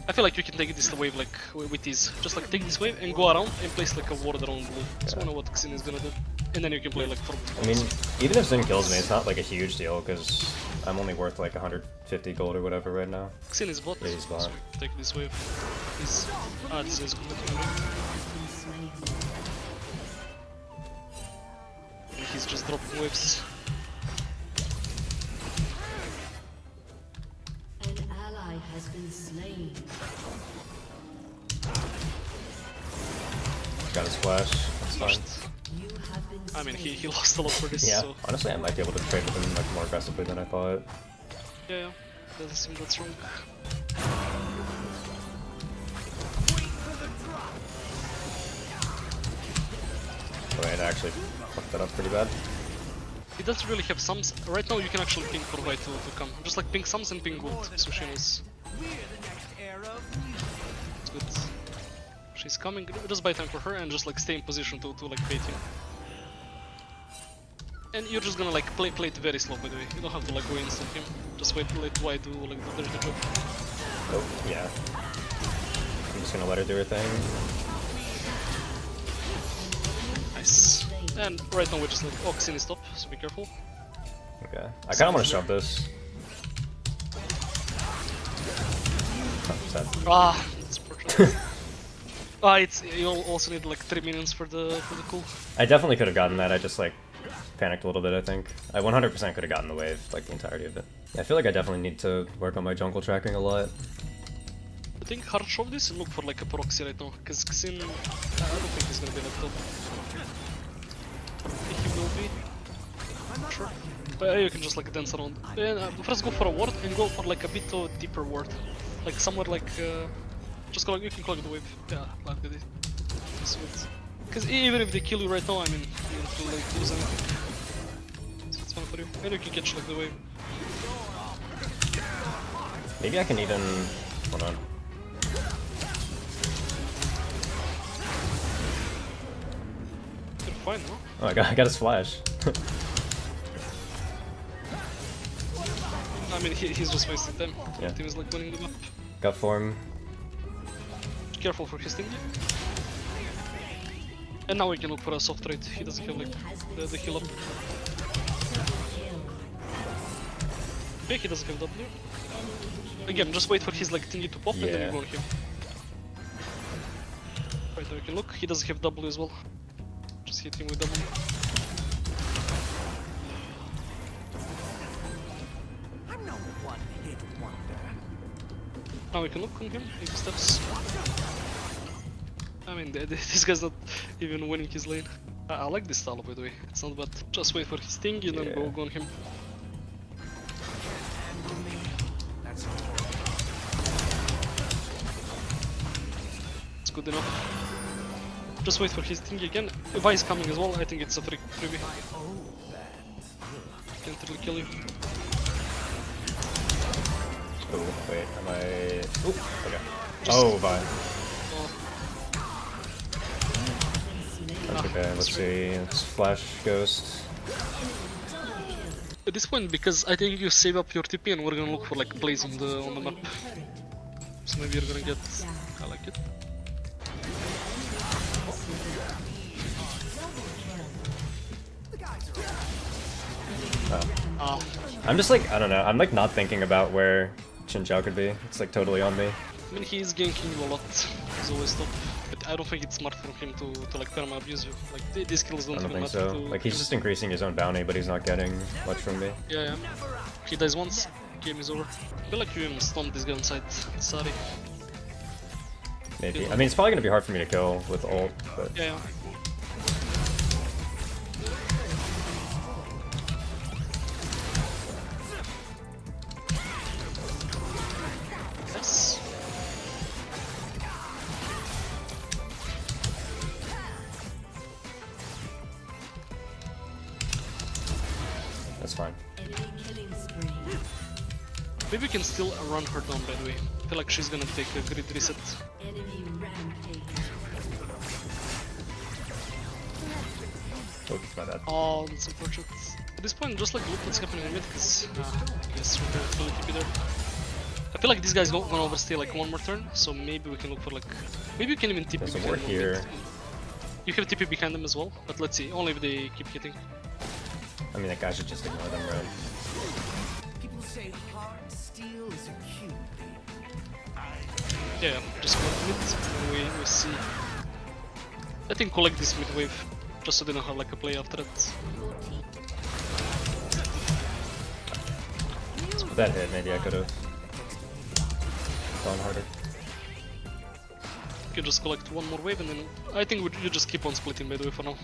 I feel like you can take this wave like with ease. Just like take this wave and go around and place like a ward around blue. So we know what Xin is gonna do. And then you can play like for... I mean, even if Xin kills me, it's not like a huge deal, because I'm only worth like 150 gold or whatever right now. Xin is bot. Yeah, he's bot. So take this wave. He's... this is good. And he's just dropping waves. An ally has been slain. Got his flash, that's fine. You have been I mean, he lost a lot for this, Yeah, so... honestly I might be able to trade with him like more aggressively than I thought. Yeah, doesn't seem that strong. Wait, I actually fucked that up pretty bad. He doesn't really have sums. Right now you can actually ping for white to come. Just like ping sums and ping gold. Sushin is... It's good. She's coming, just buy time for her and just like stay in position to like bait him. And you're just gonna like play it very slow, by the way. You don't have to like go instant him. Just let white do like the dirty job. Oh, yeah. I'm just gonna let her do her thing. Nice. And right now we're just like Oxin is top, so be careful. Okay. I kinda wanna shove this. Oh, sad. Ah, it's fortunate. Ah, it's you also need like 3 minions for the cool. I definitely could have gotten that, I just like panicked a little bit, I think. I 100% could have gotten the wave, like the entirety of it. I feel like I definitely need to work on my jungle tracking a lot. I think hard shove this and look for like a proxy right now, because Xin, I don't think he's gonna be like top. He will be. Sure. But you can just like dance around. And first go for a ward and go for like a bit deeper ward. Like somewhere like, just collect, you can collect the wave. Yeah, like that. Sweet. Because even if they kill you right now, I mean, you don't like lose anything. So it's fun for you. And you can catch like the wave. Maybe I can even... Hold on. You're fine, no? Oh, I got his flash. I mean, he's just wasting time. Yeah. The team is like winning the map. Got form. Careful for his thingy. And now we can look for a soft trade. He doesn't have like the heal up. Okay, he doesn't have W. Again, just wait for his like thingy to pop and then you go on him. Right now we can look. He doesn't have W as well. Just hit him with W. Now we can look on him, if he steps. I mean, this guy's not even winning his lane. I like this style, by the way. It's not bad. Just wait for his thing and then go on him. It's good enough. Just wait for his thing again. If I is coming as well, I think it's a freebie. Can't really kill you. Oh, wait, am I... Ooh, okay. Oh, bye. That's okay, let's see. Let's flash ghost. At this point, because I think you save up your TP and we're gonna look for like blaze on the map. So maybe you're gonna get... I like it. Oh. I'm just like, I don't know, I'm like not thinking about where Xin Zhao could be. It's like totally on me. I mean, he's ganking you a lot. He's always top. But I don't think it's smart for him to like perma abuse you. Like these kills don't I don't even think matter so. to... Like he's just increasing his own bounty, but he's not getting much from me. Yeah. He dies once, game is over. I feel like you even stunned this guy on side. Sorry. Maybe. I mean, it's probably gonna be hard for me to kill with ult, but... Yeah. Yes. That's fine. Maybe we can still run her down, by the way. I feel like she's gonna take a grid reset. Oops, my bad. Oh, that's unfortunate. At this point, just like look what's happening in mid, because I guess we can fully keep it there. I feel like these guys gonna overstay like one more turn, so maybe we can look for like... Maybe we can even TP There's a behind ward them. here. You have TP behind them as well, but let's see, only if they keep hitting. I mean, that guy should just ignore them, right? People say hard steel is a cube. Yeah, just collect mid, and we see... I think collect this mid wave, just so they don't have like a play after it. With that hit, maybe I could have gone harder. You can just collect one more wave and then I think you just keep on splitting, by the way, for now.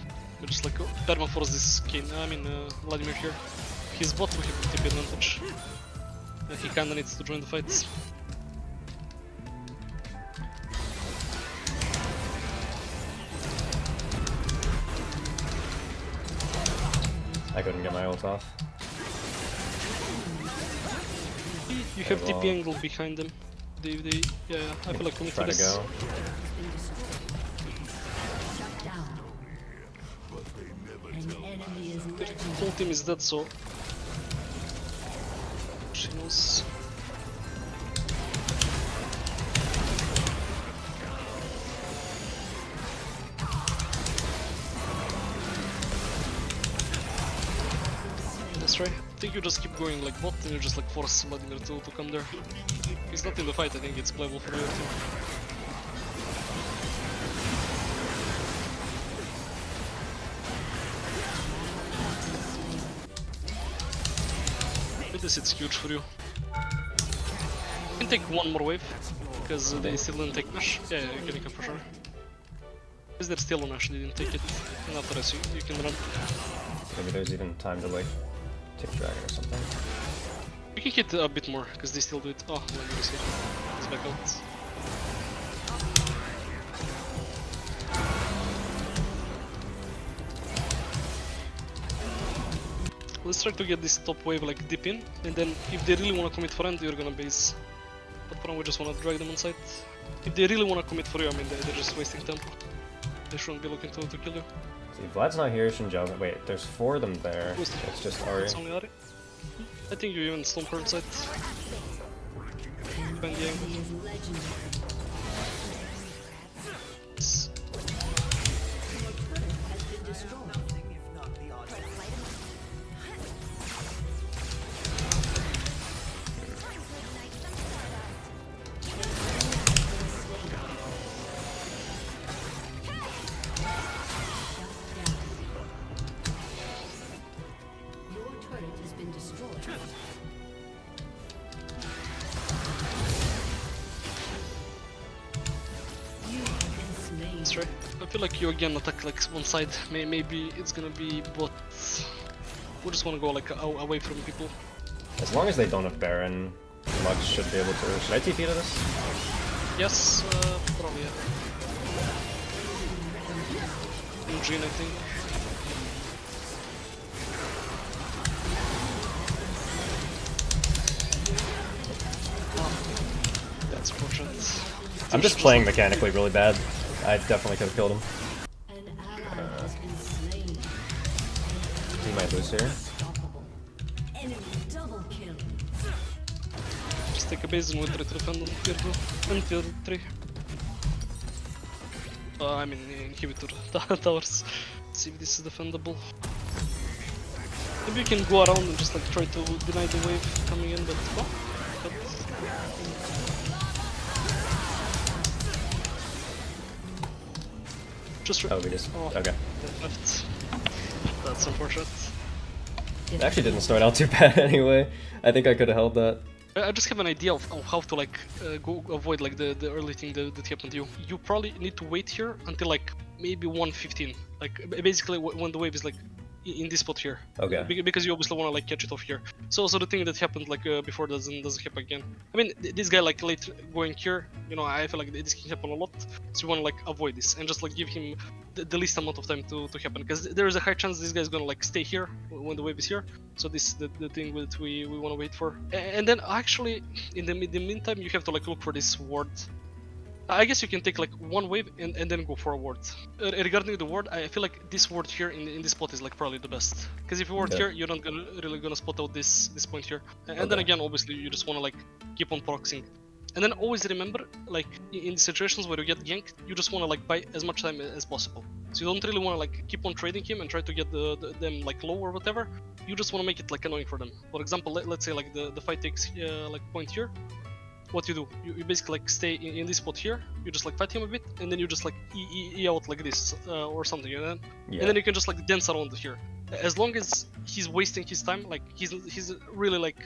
You just like permaforce this Kayn, Vladimir here. His bot will have TP advantage. He kinda needs to join the fights. I couldn't get my ult off. You have Okay, TP well. angle behind them. Yeah, I feel like coming for Try to this. go. Down. An enemy is legendary. Whole team is dead, so she knows. That's right. I think you just keep going like bot and you just like force Vladimir to come there. He's not in the fight, I think it's playable for your team. With this it's huge for you. You can take one more wave, because they still didn't take Mach. Yeah, you can for sure. Because they're still on Mach, they didn't take it. And after this you can run. Maybe there's even time to like tick dragon or something. You can hit a bit more, because they still do it. Oh, Vladimir is here. He's back out. Let's try to get this top wave like deep in, and then if they really want to commit for end, you're gonna base. But for now we just want to drag them on site. If they really want to commit for you, I mean they're just wasting tempo. They shouldn't be looking to kill you. See, Vlad's not here, Shinjo. Wait, there's 4 of them there. Who's- It's just Ari. It's only Ari. I think you even Storm Current site. Bend the angle. He is legendary. Yes. Has been destroyed. If not the odds. Your turret has been destroyed. You have been slain. That's right. I feel like you again attack like one side. Maybe it's gonna be bot. We just wanna go like away from people. As long as they don't have Baron, Mach should be able to. Should I TP to this? Yes, probably yeah. Eugene, I think. That's fortunate. I'm just playing mechanically really bad. I definitely could have killed him. An ally has been slain. He might lose here. Unstoppable. Enemy double kill. Just take a base and we'll try to defend on tier 2 and tier 3. I mean inhibitor towers. Let's see if this is defendable. Maybe you can go around and just like try to deny the wave coming in, but oh, but just Oh, we just. oh, Okay. that left. That's unfortunate. It actually didn't start out too bad anyway. I think I could have held that. I just have an idea of how to like go avoid like the early thing that happened to you. You probably need to wait here until like maybe 1:15, like basically when the wave is like in this spot here. Okay. Because you obviously want to like catch it off here. So the thing that happened like before doesn't happen again. I mean this guy like late going here, you know, I feel like this can happen a lot. So you want to like avoid this and just like give him the least amount of time to happen, because there is a high chance this guy is gonna like stay here when the wave is here. So this is the thing that we want to wait for. And then actually in the meantime you have to like look for this ward. I guess you can take like one wave and then go for a ward. Regarding the ward, I feel like this ward here in this spot is like probably the best. Because if you ward Okay. here, you're not really gonna spot out this point here. And then Okay. again, obviously, you just wanna like keep on proxying. And then always remember, like in situations where you get ganked, you just wanna like buy as much time as possible. So you don't really wanna like keep on trading him and try to get them like low or whatever. You just wanna make it like annoying for them. For example, let's say like the fight takes like point here. What you do, you basically like stay in this spot here, you just like fight him a bit, and then you just like E out like this or something, you know? Yeah. And then you can just like dance around here. As long as he's wasting his time, like he's really like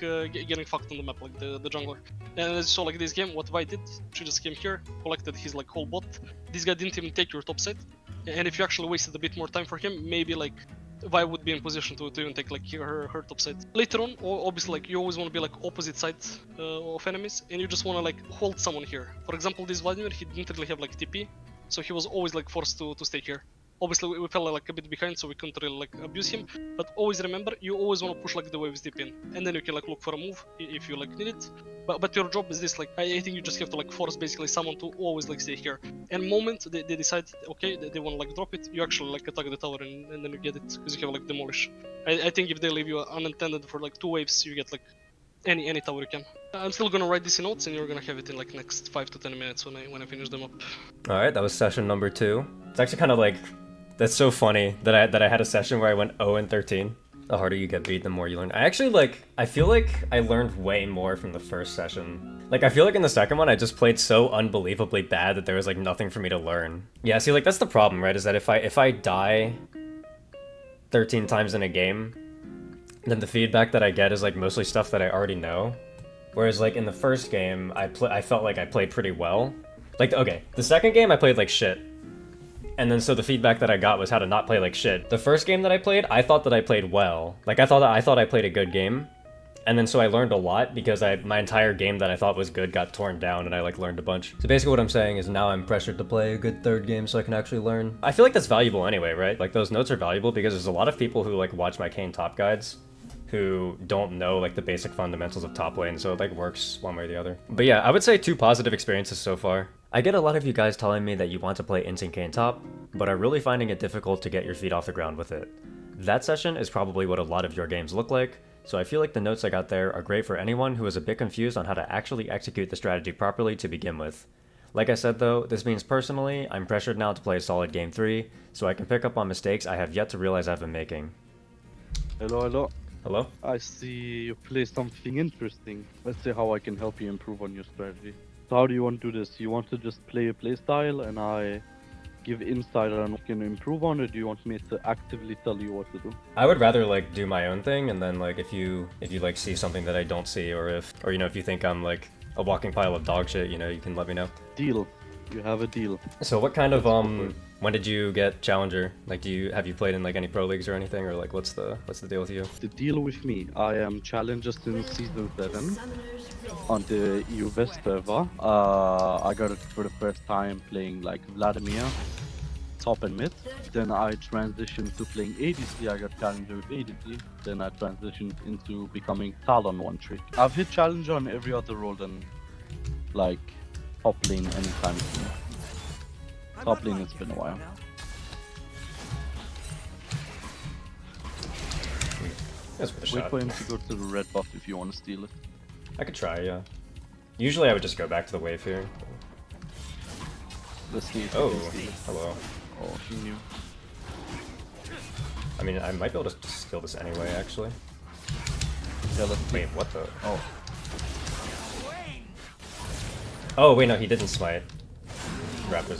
getting fucked on the map, like the jungler. And as you saw like this game, what Vi did, she just came here, collected his like whole bot. This guy didn't even take your top side, and if you actually wasted a bit more time for him, maybe like Vi would be in position to even take like her top side. Later on, obviously like you always want to be like opposite sides of enemies, and you just want to like hold someone here. For example, this Vladimir, he didn't really have like TP, so he was always like forced to stay here. Obviously, we fell like a bit behind, so we couldn't really like abuse him. But always remember, you always want to push like the waves deep in, and then you can like look for a move if you like need it. But your job is this, like I think you just have to like force basically someone to always like stay here. And moment they decide, okay, they want to like drop it, you actually like attack the tower and then you get it because you have like demolish. I think if they leave you unattended for like 2 waves, you get like any tower you can. I'm still gonna write this in notes, and you're gonna have it in like next 5 to 10 minutes when I finish them up. All right, that was session number 2. It's actually kind of like, that's so funny that I had a session where I went 0 and 13. The harder you get beat, the more you learn. I feel like I learned way more from the first session. Like, I feel like in the second one, I just played so unbelievably bad that there was like nothing for me to learn. Yeah, see, like that's the problem, right? Is that if I die 13 times in a game, then the feedback that I get is like mostly stuff that I already know. Whereas like in the first game, I felt like I played pretty well. Like, okay, the second game I played like shit. And then so the feedback that I got was how to not play like shit. The first game that I played, I thought that I played well. Like I thought I played a good game. And then so I learned a lot because my entire game that I thought was good got torn down and I like learned a bunch. So basically what I'm saying is now I'm pressured to play a good third game so I can actually learn. I feel like that's valuable anyway, right? Like those notes are valuable because there's a lot of people who like watch my Kayn top guides who don't know like the basic fundamentals of top lane, so it like works one way or the other. But yeah, I would say 2 positive experiences so far. I get a lot of you guys telling me that you want to play Inting Kayn top, but are really finding it difficult to get your feet off the ground with it. That session is probably what a lot of your games look like, so I feel like the notes I got there are great for anyone who is a bit confused on how to actually execute the strategy properly to begin with. Like I said though, this means personally, I'm pressured now to play a solid game 3, so I can pick up on mistakes I have yet to realize I've been making. Hello. Hello? I see you play something interesting. Let's see how I can help you improve on your strategy. So how do you want to do this? You want to just play a playstyle and I give insight on what you can improve on, or do you want me to actively tell you what to do? I would rather like do my own thing, and then like if you like see something that I don't see, or if you think I'm like a walking pile of dog shit, you can let me know. Deal. You have a deal. So what kind of when did you get Challenger? Like have you played in like any pro leagues or anything, or like what's the deal with you? The deal with me, I am Challenger since season 7 on the EU West server. I got it for the first time playing like Vladimir, top and mid. Then I transitioned to playing ADC. I got Challenger with ADC. Then I transitioned into becoming Talon one trick. I've hit Challenger on every other role than like top lane anytime soon. Top lane, it's been a while. That's worth a Wait shot. for him to go to the red buff if you want to steal it. I could try, yeah. Usually I would just go back to the wave here. Let's see if Oh, he can steal it. hello. Oh, he knew. I mean, I might be able to steal this anyway, actually. Yeah, let's see. Wait, what the? Oh, Oh, wait, no, he didn't smite. Raptors,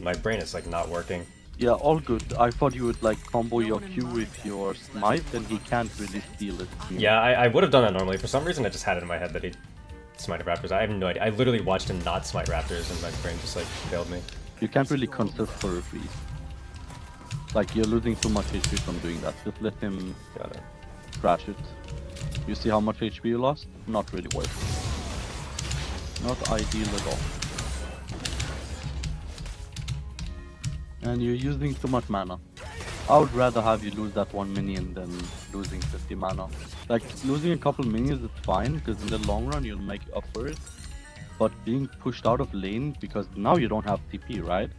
my brain is like not working. yeah, all good. I thought you would like combo your Q with your Smite, and he can't really steal it. Yeah, I would have done that normally. For some reason, I just had it in my head that he'd smite Raptors. I have no idea. I literally watched him not smite Raptors, and my brain just like failed me. You can't really contest for a freeze. Like, you're losing too much HP from doing that. Just let him Got it. crash it. You see how much HP you lost? Not really worth it. Not ideal at all. And you're using too much mana. I would rather have you lose that one minion than losing 50 mana. Like, losing a couple minions is fine, because in the long run you'll make up for it. But being pushed out of lane, because now you don't have TP, right?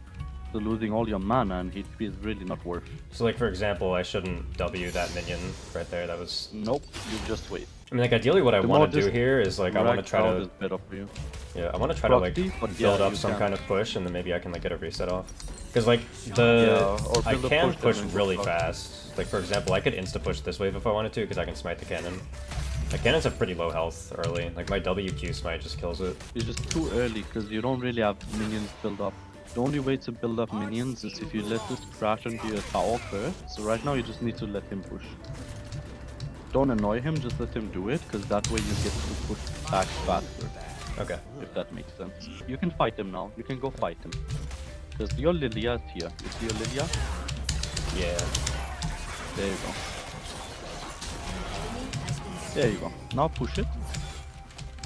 So losing all your mana and HP is really not worth it. So like, for example, I shouldn't W that minion right there. That was... Nope, you just wait. I mean, like, ideally what I The want more to do just here is, like, I want to Racked try out to... is better for you. Yeah, I want to try to, like, Proxy, but build yeah, up you some can. kind of push, and then maybe I can, like, get a reset off. Because, like, Yeah, or I build a can push push and then go really proxy. fast. Like, for example, I could insta-push this wave if I wanted to, because I can smite the cannon. My cannons have pretty low health early. Like, my WQ smite just kills it. It's just too early, because you don't really have minions build up. The only way to build up minions is if you let this crash into your tower first. So right now you just need to let him push. Don't annoy him, just let him do it, because that way you get to push back faster. Okay. If that makes sense. You can fight him now. You can go fight him. Because your Lilia is here. You see your Lilia? Yeah. There you go. There you go. Now push it. Do you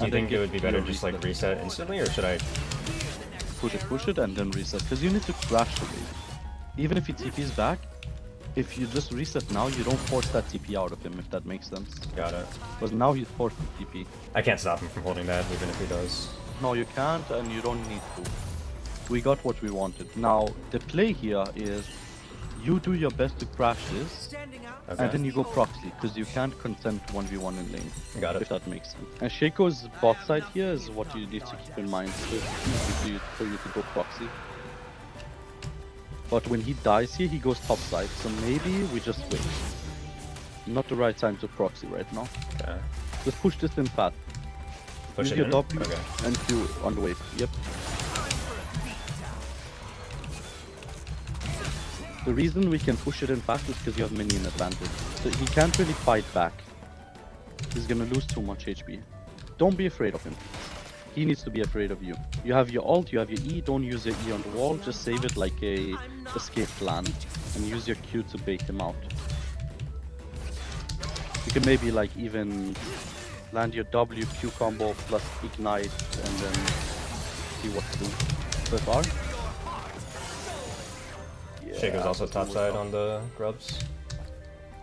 And then think it get would be to better your just, like, reset. reset instantly, or should I... Push it, and then reset. Because you need to crash the wave. even if he TP's back, if you just reset now, you don't force that TP out of him, if that makes sense. Got it. Because now he's forced to TP. I can't stop him from holding that, even if he does. No, you can't, and you don't need to. We got what we wanted. Now, the play here is you do your best to crash this, Standing out. Okay. and then you go proxy, because you can't consent 1v1 in lane. Got it. If that makes sense. And Shaco's bot side here is what you need to keep in mind. So it's easy for you to go proxy. But when he dies here, he goes top side, so maybe we just wait. Not the right time to proxy right now. Okay. Just push this in fast. Push Use it your in? W Okay. and Q on the wave. Yep. The reason we can push it in fast is because you have minion advantage. So he can't really fight back. He's gonna lose too much HP. Don't be afraid of him. He needs to be afraid of you. You have your ult, you have your E, don't use your E on the wall, just save it like a escape plan. And use your Q to bait him out. You can maybe like even land your W Q combo plus ignite and then see what to do. So far. Shaco's also top side on the grubs.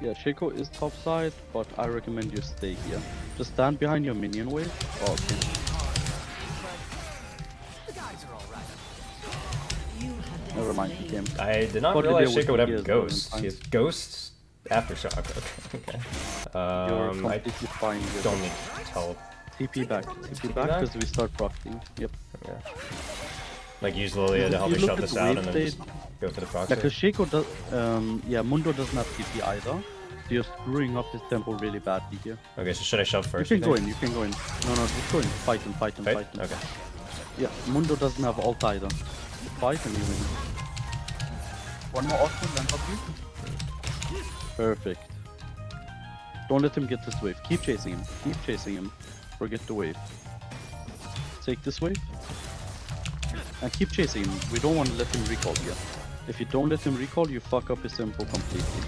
Yeah, Shaco is top side, but I recommend you stay here. Just stand behind your minion wave. Oh, okay. Never mind, he came. I did not What did realize they- Shaco would have he is ghosts. going He has ghosts aftershock. Okay. You're I completely fine with don't it. need help. TP back. TP back back? because we start proxying. Yep. Okay. Like use Lilia to If help you me look shove at this the out wave and then state- just go for the Yeah, because proxy. Shaco does. Yeah, Mundo doesn't have TP either. So you're screwing up his tempo really badly here. Okay, so should I shove You first? can go think? in. You can go in. No, just go in. Fight him. Fight him. Fight? Fight him. Okay. Yeah, Mundo doesn't have ult either. Fight and you win. One more ult and W. Perfect. Don't let him get this wave. Keep chasing him. Keep chasing him. Forget the wave. Take this wave. And keep chasing him. We don't want to let him recall here. If you don't let him recall, you fuck up his info completely.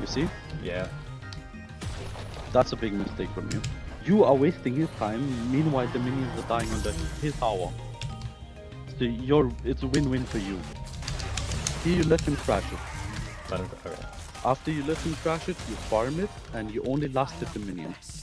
You see? Yeah. That's a big mistake from you. You are wasting his time, meanwhile the minions are dying under his tower. So it's a win-win for you. Here you let him crash it. Let him, okay. After you let him crash it, you farm it, and you only last hit the minions.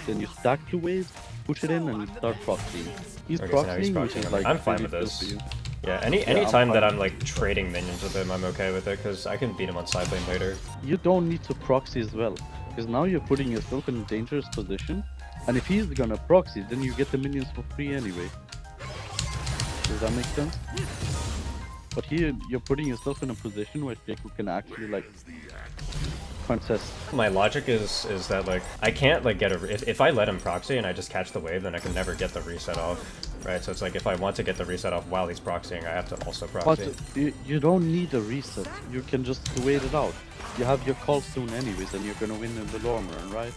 Then you stack 2 waves, push it in, and you start proxying. He's Okay, so now he's proxying, which proxying. is like I'm fine really with good this. for you. Yeah, I'm anytime that fine. I'm like trading minions with him, I'm okay with it because I can beat him on side lane later. You don't need to proxy as well, because now you're putting yourself in a dangerous position. And if he's gonna proxy, then you get the minions for free anyway. Does that make sense? But here, you're putting yourself in a position where Shaco can actually like contest. My logic is that like I can't like get a if I let him proxy and I just catch the wave, then I can never get the reset off, right? So it's like if I want to get the reset off while he's proxying, I have to also But proxy. you don't need a reset. You can just wait it out. You have your call soon anyways, and you're gonna win in the long run, right?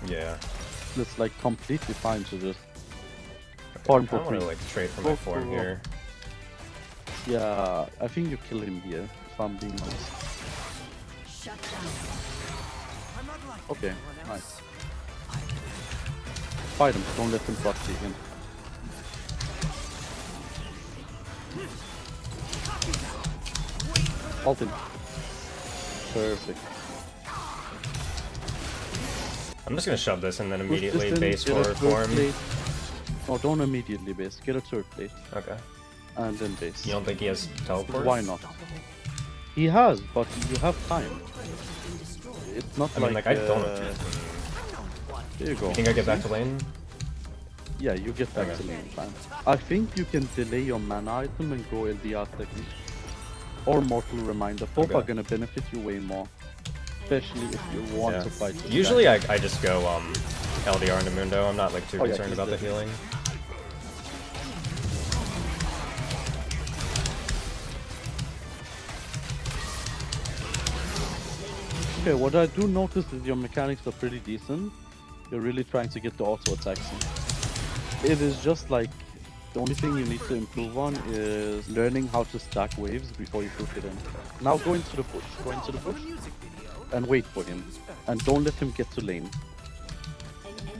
Yeah. It's like completely fine to just farm I for don't want free. to like trade for my Go form for- here. Yeah, I think you kill him here, if I'm being honest. Shut down. Okay, nice. Fight him, don't let him proxy him. Ult him. Perfect. I'm just gonna shove this and then Push immediately this in, base get a for third form. plate. No, don't immediately base. Get a third plate Okay. and then base. You don't think he has teleport? Why not? He has, but you have time. It's not I mean, like I don't. There you go. You think I get back to lane? Yeah, you get back Okay. to lane time. I think you can delay your mana item and go LDR second. Or Mortal Reminder. Both Okay. are gonna benefit you way more. Especially if you want Yeah. to fight this Usually guy. I just go LDR into Mundo. I'm not like too Oh, yeah, concerned he's about the dead. healing. Okay, what I do notice is your mechanics are pretty decent. You're really trying to get the auto attacks in. It is just like the only thing you need to improve on is learning how to stack waves before you push it in. Now go into the bush, and wait for him. And don't let him get to lane.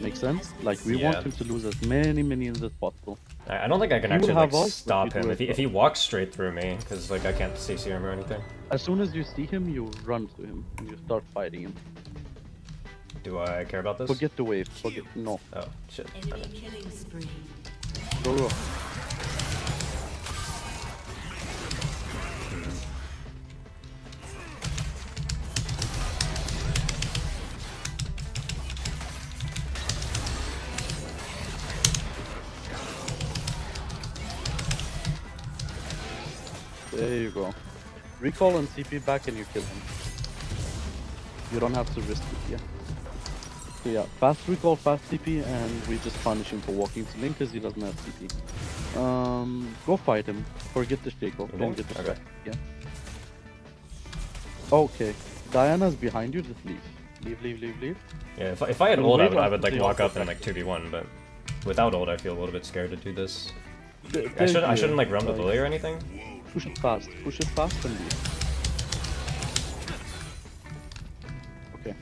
Make sense? Like we Yeah. want him to lose as many minions as possible. I don't think I can He will actually like have ult, but stop you do him it if he walks straight through me, because like I can't CC him or anything. As soon as you see him, you run to him and you start fighting him. Do I care about this? Forget the wave. Forget no. Oh shit. Enemy killing spree. Go. There you go. Recall and CP back and you kill him. You don't have to risk it, yeah. So yeah, fast recall, fast CP, and we just punish him for walking to link because he doesn't have CP. Go fight him. Forget the Shaco. Don't get the Okay. yeah. Okay. Diana's behind you, just leave. Leave. Yeah, if I had Well, ult, I wait would until like the walk ult up and like 2v1, but without ult, I feel a little bit scared to do this. I Thank shouldn't you. like run the lily or anything. Push it fast and leave. Okay.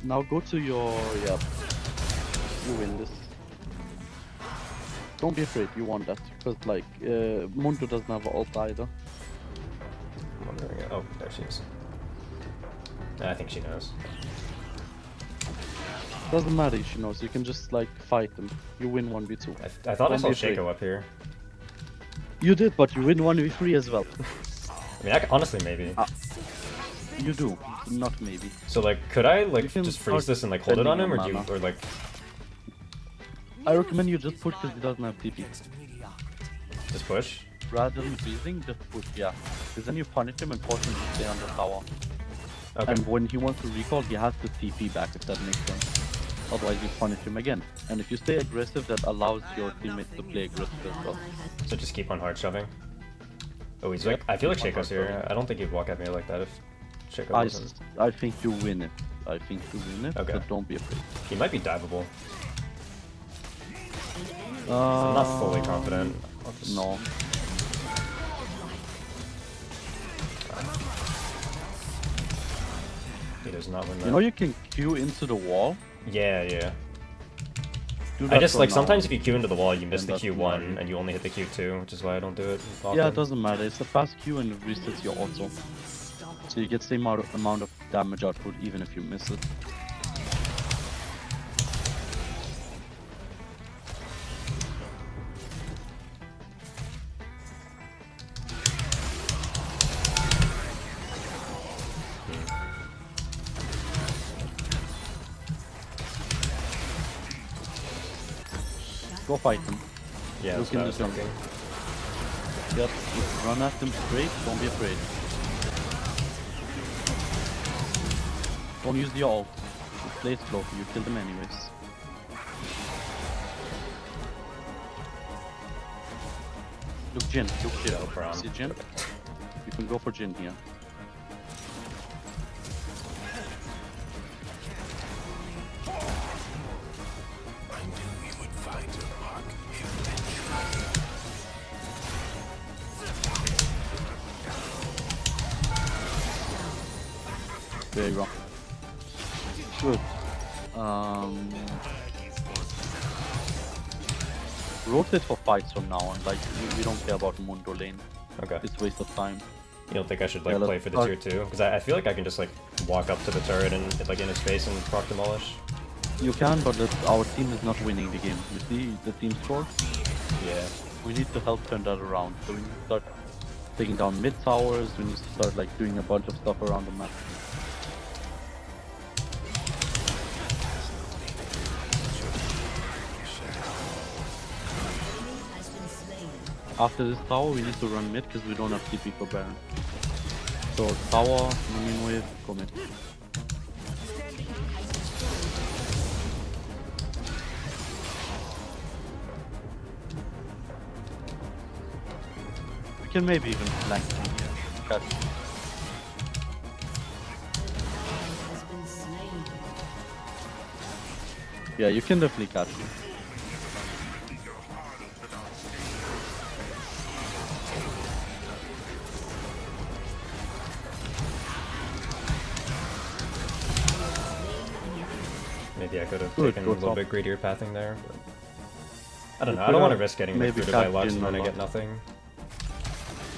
Now go to your, yeah. You win this. Don't be afraid, you want that. Because like, Mundo doesn't have ult either. I'm wondering. Oh, there she is. I think she knows. Doesn't matter if she knows, you can just like fight them. You win 1v2. I thought I Don't saw be afraid. Shaco up here. You did, but you win 1v3 as well. I mean, honestly, maybe. You do, not maybe. So like, could I like You can just freeze start this and like hold it on him, spending or your do you, mana. or like? I recommend you just push because he doesn't have TP. Just push? Rather than freezing, just push, yeah. Because then you punish him and force him to stay on the tower. Okay. And when he wants to recall, he has to TP back, if that makes sense. Otherwise, you punish him again. And if you stay aggressive, that allows your teammates to play aggressive as well. So just keep on hard shoving. Oh, he's like, I feel like keep on Shaco's hard here. I don't think he'd walk at me like that if Shaco I, wasn't. I think you win it. I think you win it, Okay. but don't be afraid. He might be diveable. I'm I'm not fully confident. I'll just... No. He does not win that. You know you can queue into the wall? Yeah. Do I that just for like now. sometimes if you queue into the wall, you miss And the that's Q1 Mario. and you only hit the Q2, which is why I don't do it. Often. Yeah, it doesn't matter. It's a fast queue and it resets your auto. So you get the same amount of damage output even if you miss it. Go fight them. Yeah, Look that's what I in was the jungle. thinking. Yep, just run at them straight, don't be afraid. Don't use the ult. Just play it slow, you kill them anyways. Look Jin, look Jin. No problem. See Jin? You can go for Jin here. There you go. Good. Rotate for fights from now on. Like we don't care about Mundo lane. Okay. It's a waste of time. You don't think I should like Yeah, play for the let's tier 2? Because I feel like I can just like walk up to the turret and like in his face and proc demolish. You can, but our team is not winning the game. You see the team score? Yeah. We need to help turn that around. So we need to start taking down mid towers. We need to start like doing a bunch of stuff around the map. After this tower, we need to run mid because we don't have TP for Baron. So tower, moving wave, go mid. We can maybe even flank him here. Catch. Yeah, you can definitely catch him. Maybe I could have Good, taken a go little top. bit greedier pathing there. But... I don't know. I could don't want to have risk getting maybe recruited by cut Lux in and then a I lot. get nothing.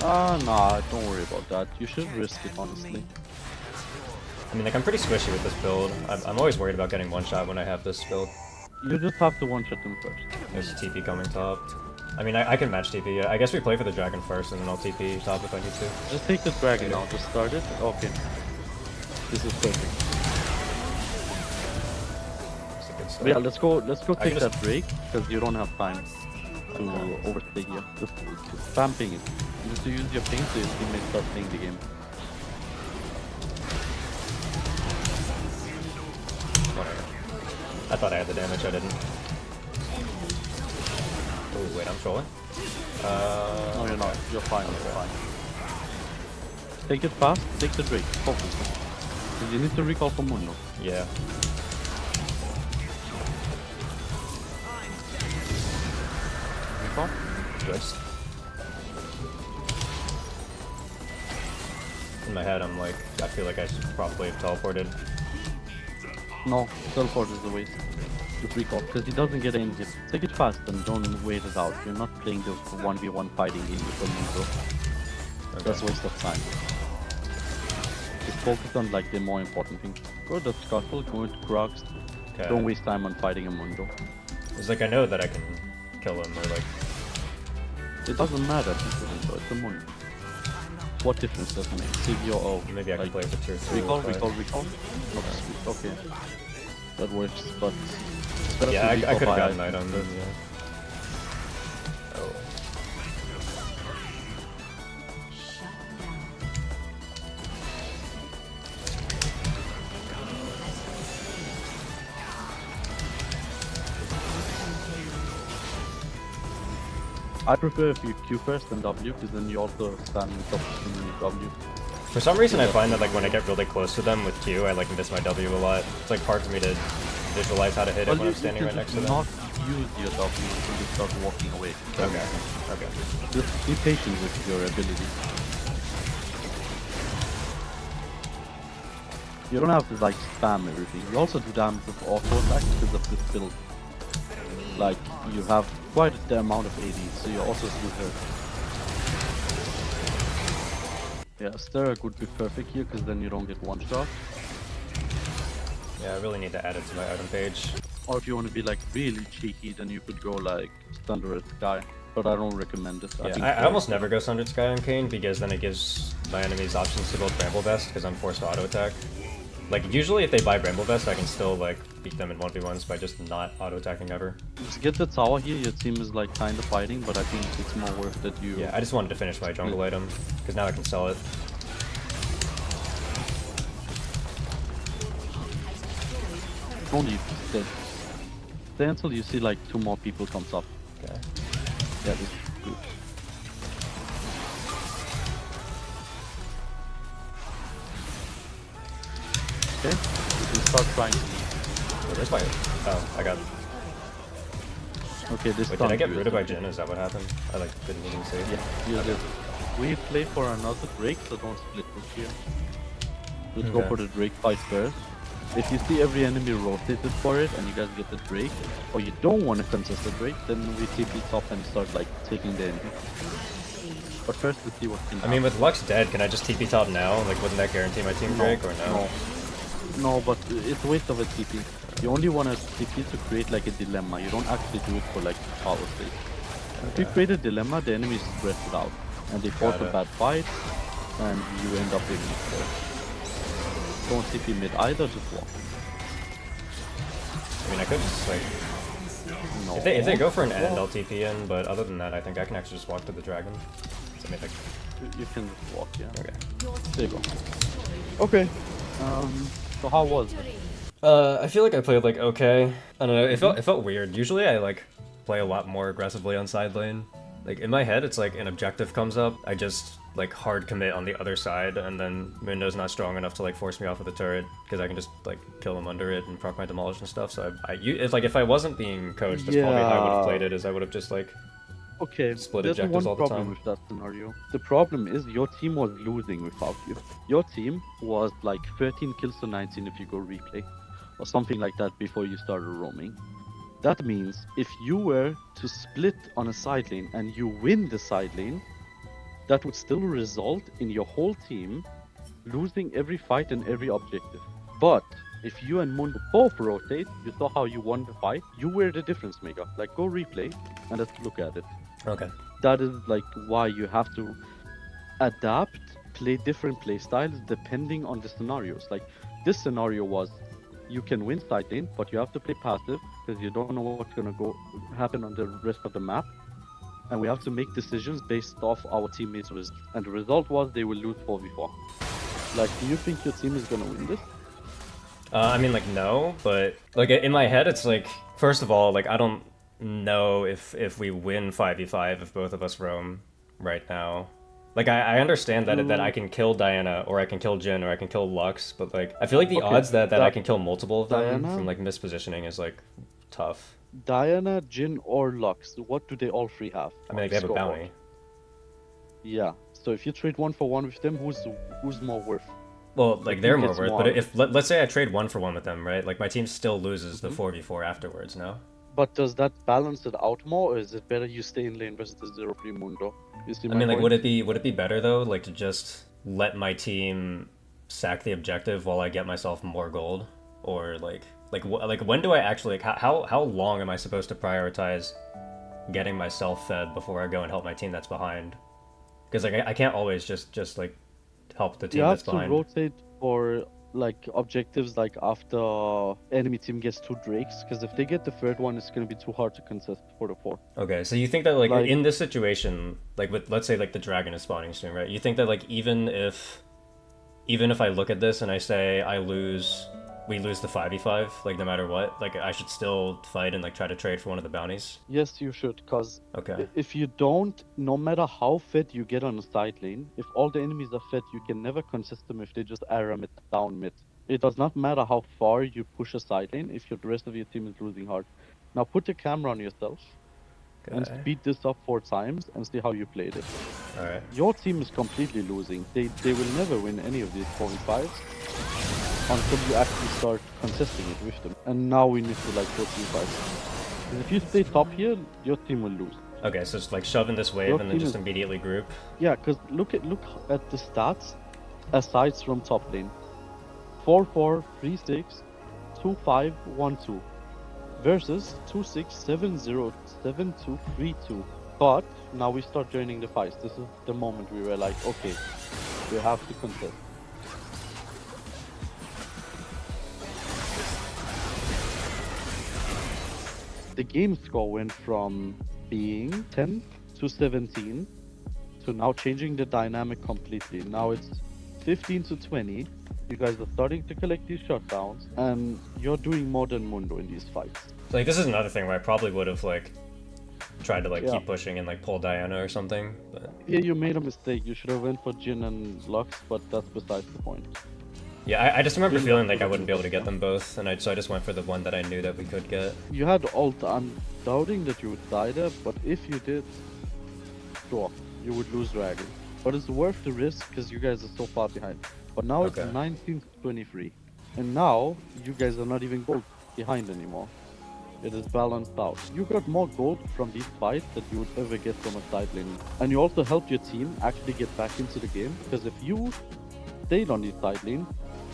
Nah, don't worry about that. You should risk it, honestly. I mean, like, I'm pretty squishy with this build. I'm always worried about getting one shot when I have this build. You just have to one-shot them first. There's a TP coming top. I mean, I can match TP. I guess we play for the dragon first and then I'll TP top if I need to. Just take the dragon now, just start it. Okay. This is perfect. It's a good But start. yeah, let's go I take can that just- break, because you don't have time to overstay here. Just spam ping it. You need to use your ping so your teammates start playing the game. Whatever. I thought I had the damage, I didn't. Oh, wait, I'm trolling? No, you're not. You're fine, you're fine. Take it fast, take the break, focus. Because you need to recall from Mundo. Yeah. Recall? Good. In my head, I'm like, I feel like I should probably have teleported. No, teleport is the waste. Just recall, because he doesn't get any hit. Take it fast and don't wait it out. You're not playing the 1v1 fighting game with the Mundo. Okay. That's a waste of time. Just focus on like the more important thing. Go to the Scuttle, go into Crocs. Okay. Don't waste time on fighting a Mundo. It's like I know that I can kill him or like. It doesn't matter if you shouldn't, though. It's a Mundo. What difference does it make? Save your O. Maybe I can play for tier 3. Recall. Okay. That works, but it's better Yeah, to I recall could have by gotten eye. item. Yeah. Oh. I prefer if you Q first and W, because then you also stand in top when you W. For some reason, I find that like when I get really close to them with Q, I like miss my W a lot. It's like hard for me to visualize how to hit it when I'm standing right next to them. not use your W until you start walking away. Okay. Okay. Just be patient with your ability. You don't have to like spam everything. You also do damage with auto attack because of this build. Like you have quite the amount of AD, so you also do hurt. Yeah, Stir would be perfect here because then you don't get one shot. Yeah, I really need to add it to my item page. Or if you want to be like really cheeky, then you could go like Thunder Sky. But I don't recommend it. Yeah, I almost never go Sundered Sky on Kayn because then it gives my enemies options to build Bramble Vest because I'm forced to auto attack. Like usually if they buy Bramble Vest, I can still like beat them in 1v1s by just not auto attacking ever. To get the tower here, your team is like kind of fighting, but I think it's more worth that you. Yeah, I just wanted to finish my jungle item because now I can sell it. Don't leave. Stay until you see like 2 more people comes up. Okay. Yeah, this is good. Okay, you can start trying. Oh, there's my. Oh, I got. Okay, this Wait, time. did I get rid of by Jin? Is that what happened? I like didn't even see. Yeah, use it. We play for another break, so don't split this here. Let's go Okay. for the Drake fight first. If you see every enemy rotated for it and you guys get the Drake, or you don't want to contest the Drake, then we TP top and start like taking the enemy. But first let's see what can I mean, with Lux dead, can I just TP top now? Like, wouldn't that guarantee my team Drake or no? No, but it's a waste of a TP. You only want a TP to create like a dilemma. You don't actually do it for like power sake. If you create a dilemma, the enemy is stressed out and they force Got a it. bad fight, and you end up winning it. Don't TP mid either, just walk. I mean, I could just like. No. If they go for an end, I'll TP in, but other than that, I think I can actually just walk to the dragon. So I mean, like, You can just walk, yeah. okay. There you go. Okay. So how was it? I feel like I played like okay. I don't know. It felt weird. Usually I like play a lot more aggressively on side lane. Like in my head, it's like an objective comes up, I just like hard commit on the other side, and then Mundo's not strong enough to like force me off of the turret because I can just like kill him under it and proc my demolish and stuff. So it's like if I wasn't being coached, that's probably how I would have played it. Is I would have just like Okay, split there's objectives one all the problem time. with that scenario. The problem is your team was losing without you. Your team was like 13 kills to 19 if you go replay, or something like that before you started roaming. That means if you were to split on a side lane and you win the side lane, that would still result in your whole team losing every fight and every objective. But if you and Mundo both rotate, you saw how you won the fight, you were the difference maker. Like, go replay and let's look at it. Okay. That is like why you have to adapt, play different play styles depending on the scenarios. Like, this scenario was you can win side lane, but you have to play passive because you don't know what's gonna happen on the rest of the map. And we have to make decisions based off our teammates' results. And the result was they will lose 4v4. Like, do you think your team is gonna win this? I mean, like, no, but like in my head, it's like, first of all, like, I don't know if we win 5v5 if both of us roam right now. Like, I understand that I can kill Diana, or I can kill Jhin, or I can kill Lux, but like, I feel like the odds that I can kill multiple of them from like mispositioning is like tough. Diana, Jhin, or Lux, what do they all three have? I mean, like, they have a bounty. Yeah, so if you trade 1-for-1 with them, who's more worth? Well, like, they're more worth, more. but if let's say I trade 1-for-1 with them, right? Like, my team still loses the 4v4 afterwards, no? But does that balance it out more, or is it better you stay in lane versus the 0-3 Mundo? You see I my mean, like, point? would it be better though, like, to just let my team sack the objective while I get myself more gold, or like when do I actually, like, how long am I supposed to prioritize getting myself fed before I go and help my team that's behind? Because like I can't always just like help the team You that's have to behind. rotate for like objectives like after enemy team gets 2 drakes, because if they get the third one, it's gonna be too hard to contest for the 4. Okay, so you think that like Like- in this situation, like with, let's say, like the dragon is spawning soon, right? You think that like even if I look at this and I say we lose the 5v5, like no matter what, like I should still fight and like try to trade for one of the bounties? Yes, you should, because Okay. if you don't, no matter how fed you get on a side lane, if all the enemies are fed, you can never contest them if they just aram it down mid. It does not matter how far you push a side lane if the rest of your team is losing hard. Now put the camera on yourself and Okay. speed this up 4 times and see how you played it. Alright. Your team is completely losing. They will never win any of these 4v5s until you actually start contesting it with them. And now we need to like go team fights. Because if you stay top here, your team will lose. Okay, so it's like shove in this wave Your and then team just is- immediately group. Yeah, because look at the stats aside from top lane. 4-4, 3-6, 2-5, 1-2 versus 2-6, 7-0, 7-2, 3-2. But now we start joining the fights. This is the moment we were like, okay, we have to contest. The game score went from being 10 to 17 to now changing the dynamic completely. Now it's 15 to 20. You guys are starting to collect these shutdowns, and you're doing more than Mundo in these fights. So, like, this is another thing where I probably would have like tried to like Yeah. keep pushing and like pull Diana or something, but Here you made a mistake. You should have went for Jhin and Lux, but that's besides the point. yeah, I just remember feeling like I wouldn't be able to get them both, and so I just went for the one that I knew that we could get. You had ult. I'm doubting that you would die there, but if you did, sure, you would lose Dragon. But it's worth the risk because you guys are so far behind. But now Okay. it's 19 to 23. And now you guys are not even gold behind anymore. It is balanced out. You got more gold from these fights than you would ever get from a side lane. And you also help your team actually get back into the game, because if you stayed on these side lanes,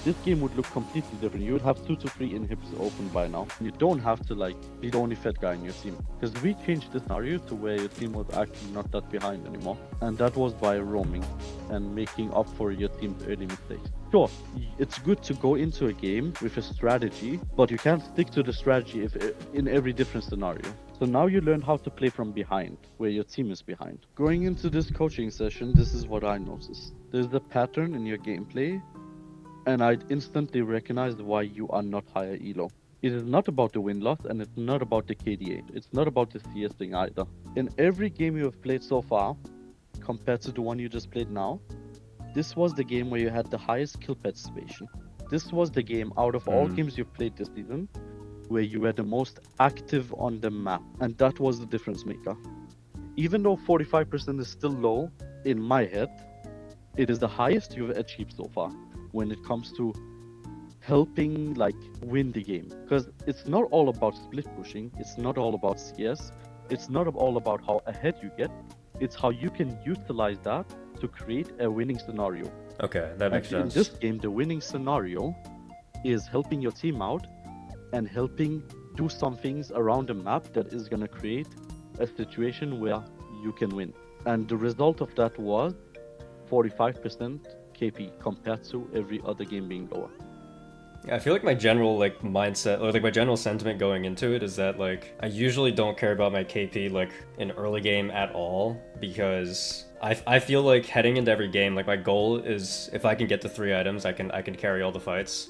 this game would look completely different. You would have 2 to 3 inhibs open by now. You don't have to like be the only fed guy in your team. Because we changed the scenario to where your team was actually not that behind anymore. And that was by roaming and making up for your team's early mistakes. Sure, it's good to go into a game with a strategy, but you can't stick to the strategy if in every different scenario. So now you learn how to play from behind, where your team is behind. Going into this coaching session, this is what I noticed. There's a pattern in your gameplay, and I instantly recognized why you are not higher elo. It is not about the win-loss, and it's not about the KDA. It's not about the CS thing either. In every game you have played so far, compared to the one you just played now, this was the game where you had the highest kill participation. This was the game out of all games you've played this season where you were the most active on the map, and that was the difference maker. Even though 45% is still low, in my head, it is the highest you've achieved so far when it comes to helping like win the game. Because it's not all about split pushing, it's not all about CS, it's not all about how ahead you get, it's how you can utilize that to create a winning scenario. Okay, that makes And sense. in this game, the winning scenario is helping your team out and helping do some things around the map that is going to create a situation where you can win. And the result of that was 45% KP compared to every other game being lower. I feel like my general like mindset or like my general sentiment going into it is that like I usually don't care about my KP like in early game at all, because I feel like heading into every game, like my goal is if I can get to 3 items, I can carry all the fights.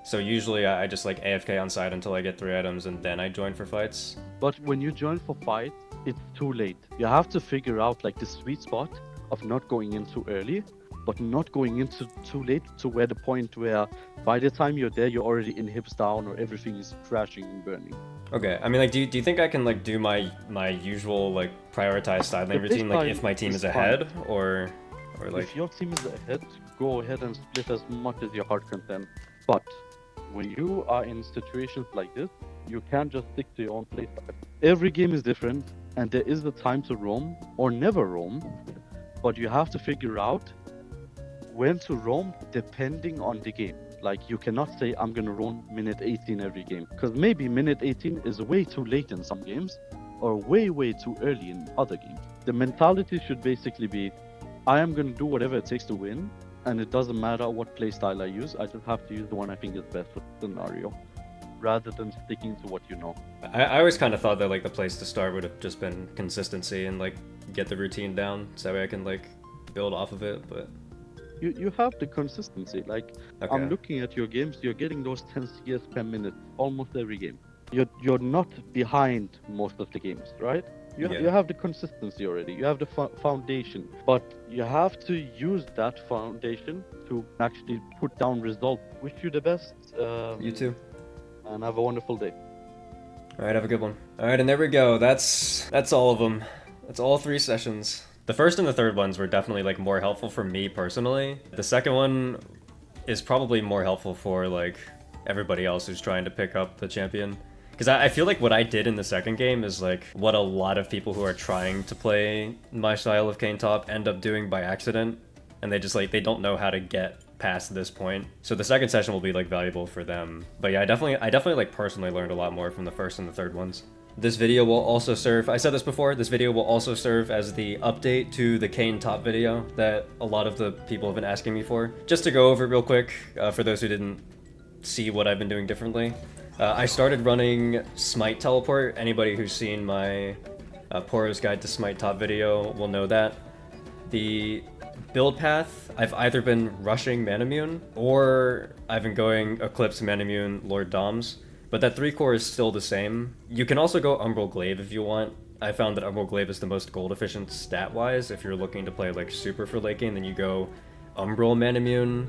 So usually I just like AFK on side until I get 3 items and then I join for fights. But when you join for fight, it's too late. You have to figure out like the sweet spot of not going in too early, but not going into too late to where the point where by the time you're there, you're already in hips down or everything is crashing and burning. Okay, I mean like do you think I can like do my usual like prioritized side lane The routine like baseline if my team is is ahead fine. or like If your team is ahead, go ahead and split as much as your heart content. But when you are in situations like this, you can't just stick to your own playstyle. Every game is different, and there is a time to roam or never roam, but you have to figure out when to roam depending on the game. Like you cannot say I'm gonna roam minute 18 every game, because maybe minute 18 is way too late in some games, or way too early in other games. The mentality should basically be, I am gonna do whatever it takes to win, and it doesn't matter what playstyle I use, I just have to use the one I think is best for the scenario, rather than sticking to what you know. I always kind of thought that like the place to start would have just been consistency and like get the routine down so that way I can like build off of it, but You have the consistency. Like okay. I'm looking at your games, you're getting those 10 CS per minute almost every game. You're not behind most of the games, right? You have the consistency already. You have the foundation, but you have to use that foundation to actually put down results. Wish you the best. You too. And have a wonderful day. Alright, have a good one. Alright, and there we go. That's all of them. That's all 3 sessions. The first and the third ones were definitely like more helpful for me personally. The second one is probably more helpful for like everybody else who's trying to pick up the champion. Because I feel like what I did in the second game is like what a lot of people who are trying to play my style of Kayn top end up doing by accident. And they just like, they don't know how to get past this point. So the second session will be like valuable for them. But yeah, I definitely like personally learned a lot more from the first and the third ones. This video will also serve, I said this before, this video will also serve as the update to the Kayn top video that a lot of the people have been asking me for. Just to go over it real quick, for those who didn't see what I've been doing differently. I started running Smite teleport. Anybody who's seen my Poro's Guide to Smite top video will know that. The build path, I've either been rushing Manamune or I've been going Eclipse, Manamune, Lord Doms. But that 3 core is still the same. You can also go Umbral Glaive if you want. I found that Umbral Glaive is the most gold efficient stat-wise. If you're looking to play like super for late game, then you go Umbral, Manamune,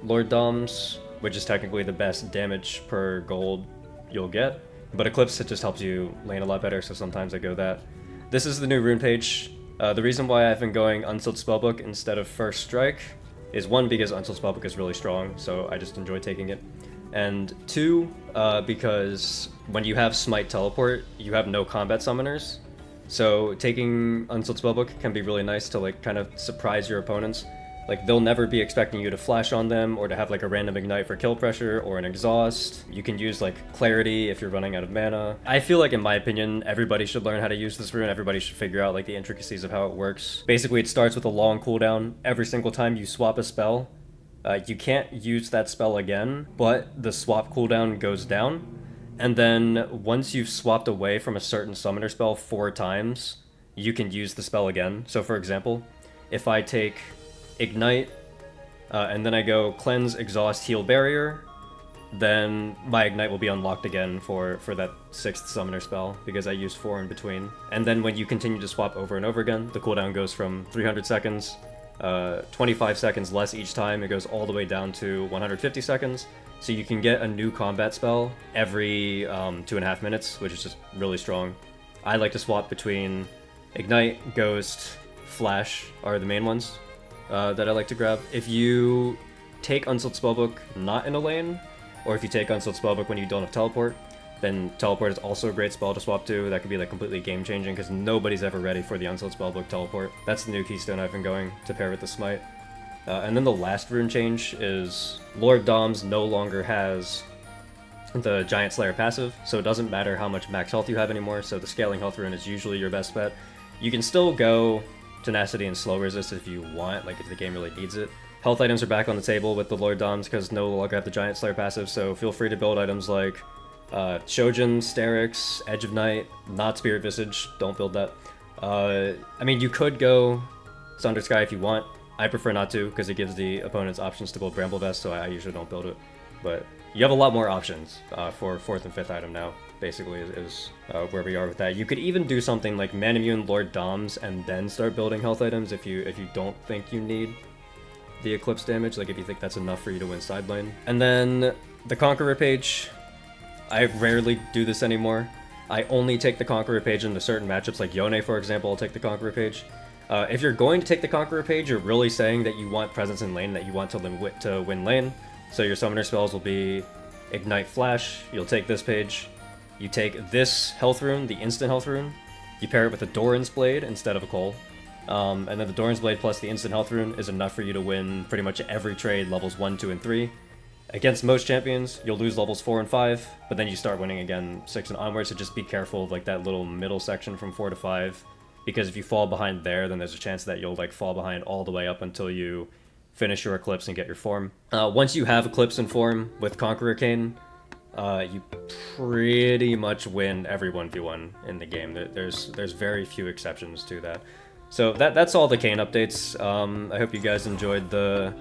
Lord Doms, which is technically the best damage per gold you'll get. But Eclipse, it just helps you lane a lot better, so sometimes I go that. This is the new rune page. The reason why I've been going Unsealed Spellbook instead of First Strike is 1, because Unsealed Spellbook is really strong, so I just enjoy taking it. And 2, because when you have Smite Teleport, you have no combat summoners. So taking Unsealed Spellbook can be really nice to like kind of surprise your opponents. Like they'll never be expecting you to flash on them or to have like a random ignite for kill pressure or an exhaust. You can use like Clarity if you're running out of mana. I feel like in my opinion, everybody should learn how to use this rune. Everybody should figure out like the intricacies of how it works. Basically it starts with a long cooldown. Every single time you swap a spell, you can't use that spell again, but the swap cooldown goes down. And then once you've swapped away from a certain summoner spell 4 times, you can use the spell again. So for example, if I take Ignite, and then I go Cleanse, Exhaust, Heal, Barrier, then my Ignite will be unlocked again for that 6th summoner spell, because I used 4 in between. And then when you continue to swap over and over again, the cooldown goes from 300 seconds, 25 seconds less each time, it goes all the way down to 150 seconds. So you can get a new combat spell every 2.5 minutes, which is just really strong. I like to swap between Ignite, Ghost, Flash are the main ones that I like to grab. If you take Unsealed Spellbook not in a lane, or if you take Unsealed Spellbook when you don't have Teleport, then Teleport is also a great spell to swap to. That could be like completely game changing because nobody's ever ready for the Unsealed Spellbook Teleport. That's the new keystone I've been going to pair with the Smite. And then the last rune change is Lord Doms no longer has the Giant Slayer passive, so it doesn't matter how much max health you have anymore, so the Scaling Health rune is usually your best bet. You can still go Tenacity and Slow Resist if you want, like if the game really needs it. Health items are back on the table with the Lord Doms because no longer have the Giant Slayer passive, so feel free to build items like Shojin, Sterix, Edge of Night, not Spirit Visage, don't build that. I mean, you could go Thunder Sky if you want. I prefer not to because it gives the opponents options to build Bramble Vest, so I usually don't build it. But you have a lot more options for 4th and 5th item now, basically, is where we are with that. You could even do something like Manamune, Lord Doms, and then start building health items if you don't think you need the Eclipse damage, like if you think that's enough for you to win side lane. And then the Conqueror page, I rarely do this anymore. I only take the Conqueror page into certain matchups, like Yone, for example, I'll take the Conqueror page. If you're going to take the Conqueror page, you're really saying that you want presence in lane, that you want to win lane. So your summoner spells will be Ignite Flash, you'll take this page, you take this health rune, the instant health rune, you pair it with a Doran's Blade instead of a Cole. And then the Doran's Blade plus the instant health rune is enough for you to win pretty much every trade levels 1, 2, and 3. Against most champions, you'll lose levels 4 and 5, but then you start winning again 6 and onwards, so just be careful of like that little middle section from 4 to 5, because if you fall behind there, then there's a chance that you'll like fall behind all the way up until you finish your Eclipse and get your form. Once you have Eclipse and form with Conqueror Kayn, you pretty much win every 1v1 in the game. There's very few exceptions to that. So that's all the Kayn updates. I hope you guys enjoyed the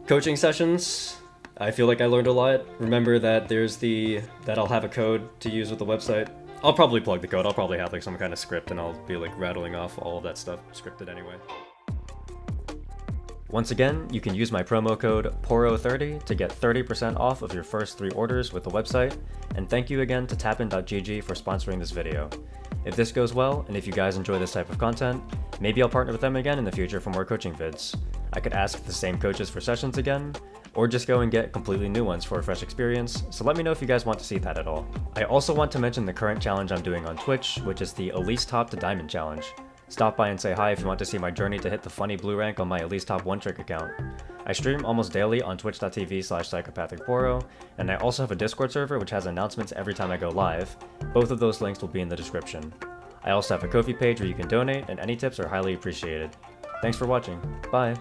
coaching sessions. I feel like I learned a lot. Remember that that I'll have a code to use with the website. I'll probably plug the code. I'll probably have like some kind of script and I'll be like rattling off all of that stuff scripted anyway. Once again, you can use my promo code PORO30 to get 30% off of your first 3 orders with the website, and thank you again to tapin.gg for sponsoring this video. If this goes well, and if you guys enjoy this type of content, maybe I'll partner with them again in the future for more coaching vids. I could ask the same coaches for sessions again, or just go and get completely new ones for a fresh experience, so let me know if you guys want to see that at all. I also want to mention the current challenge I'm doing on Twitch, which is the Elise Top to Diamond Challenge. Stop by and say hi if you want to see my journey to hit the funny blue rank on my Elise Top one-trick account. I stream almost daily on twitch.tv/Psychopathic Poro, and I also have a Discord server which has announcements every time I go live. Both of those links will be in the description. I also have a Ko-fi page where you can donate, and any tips are highly appreciated. Thanks for watching. Bye!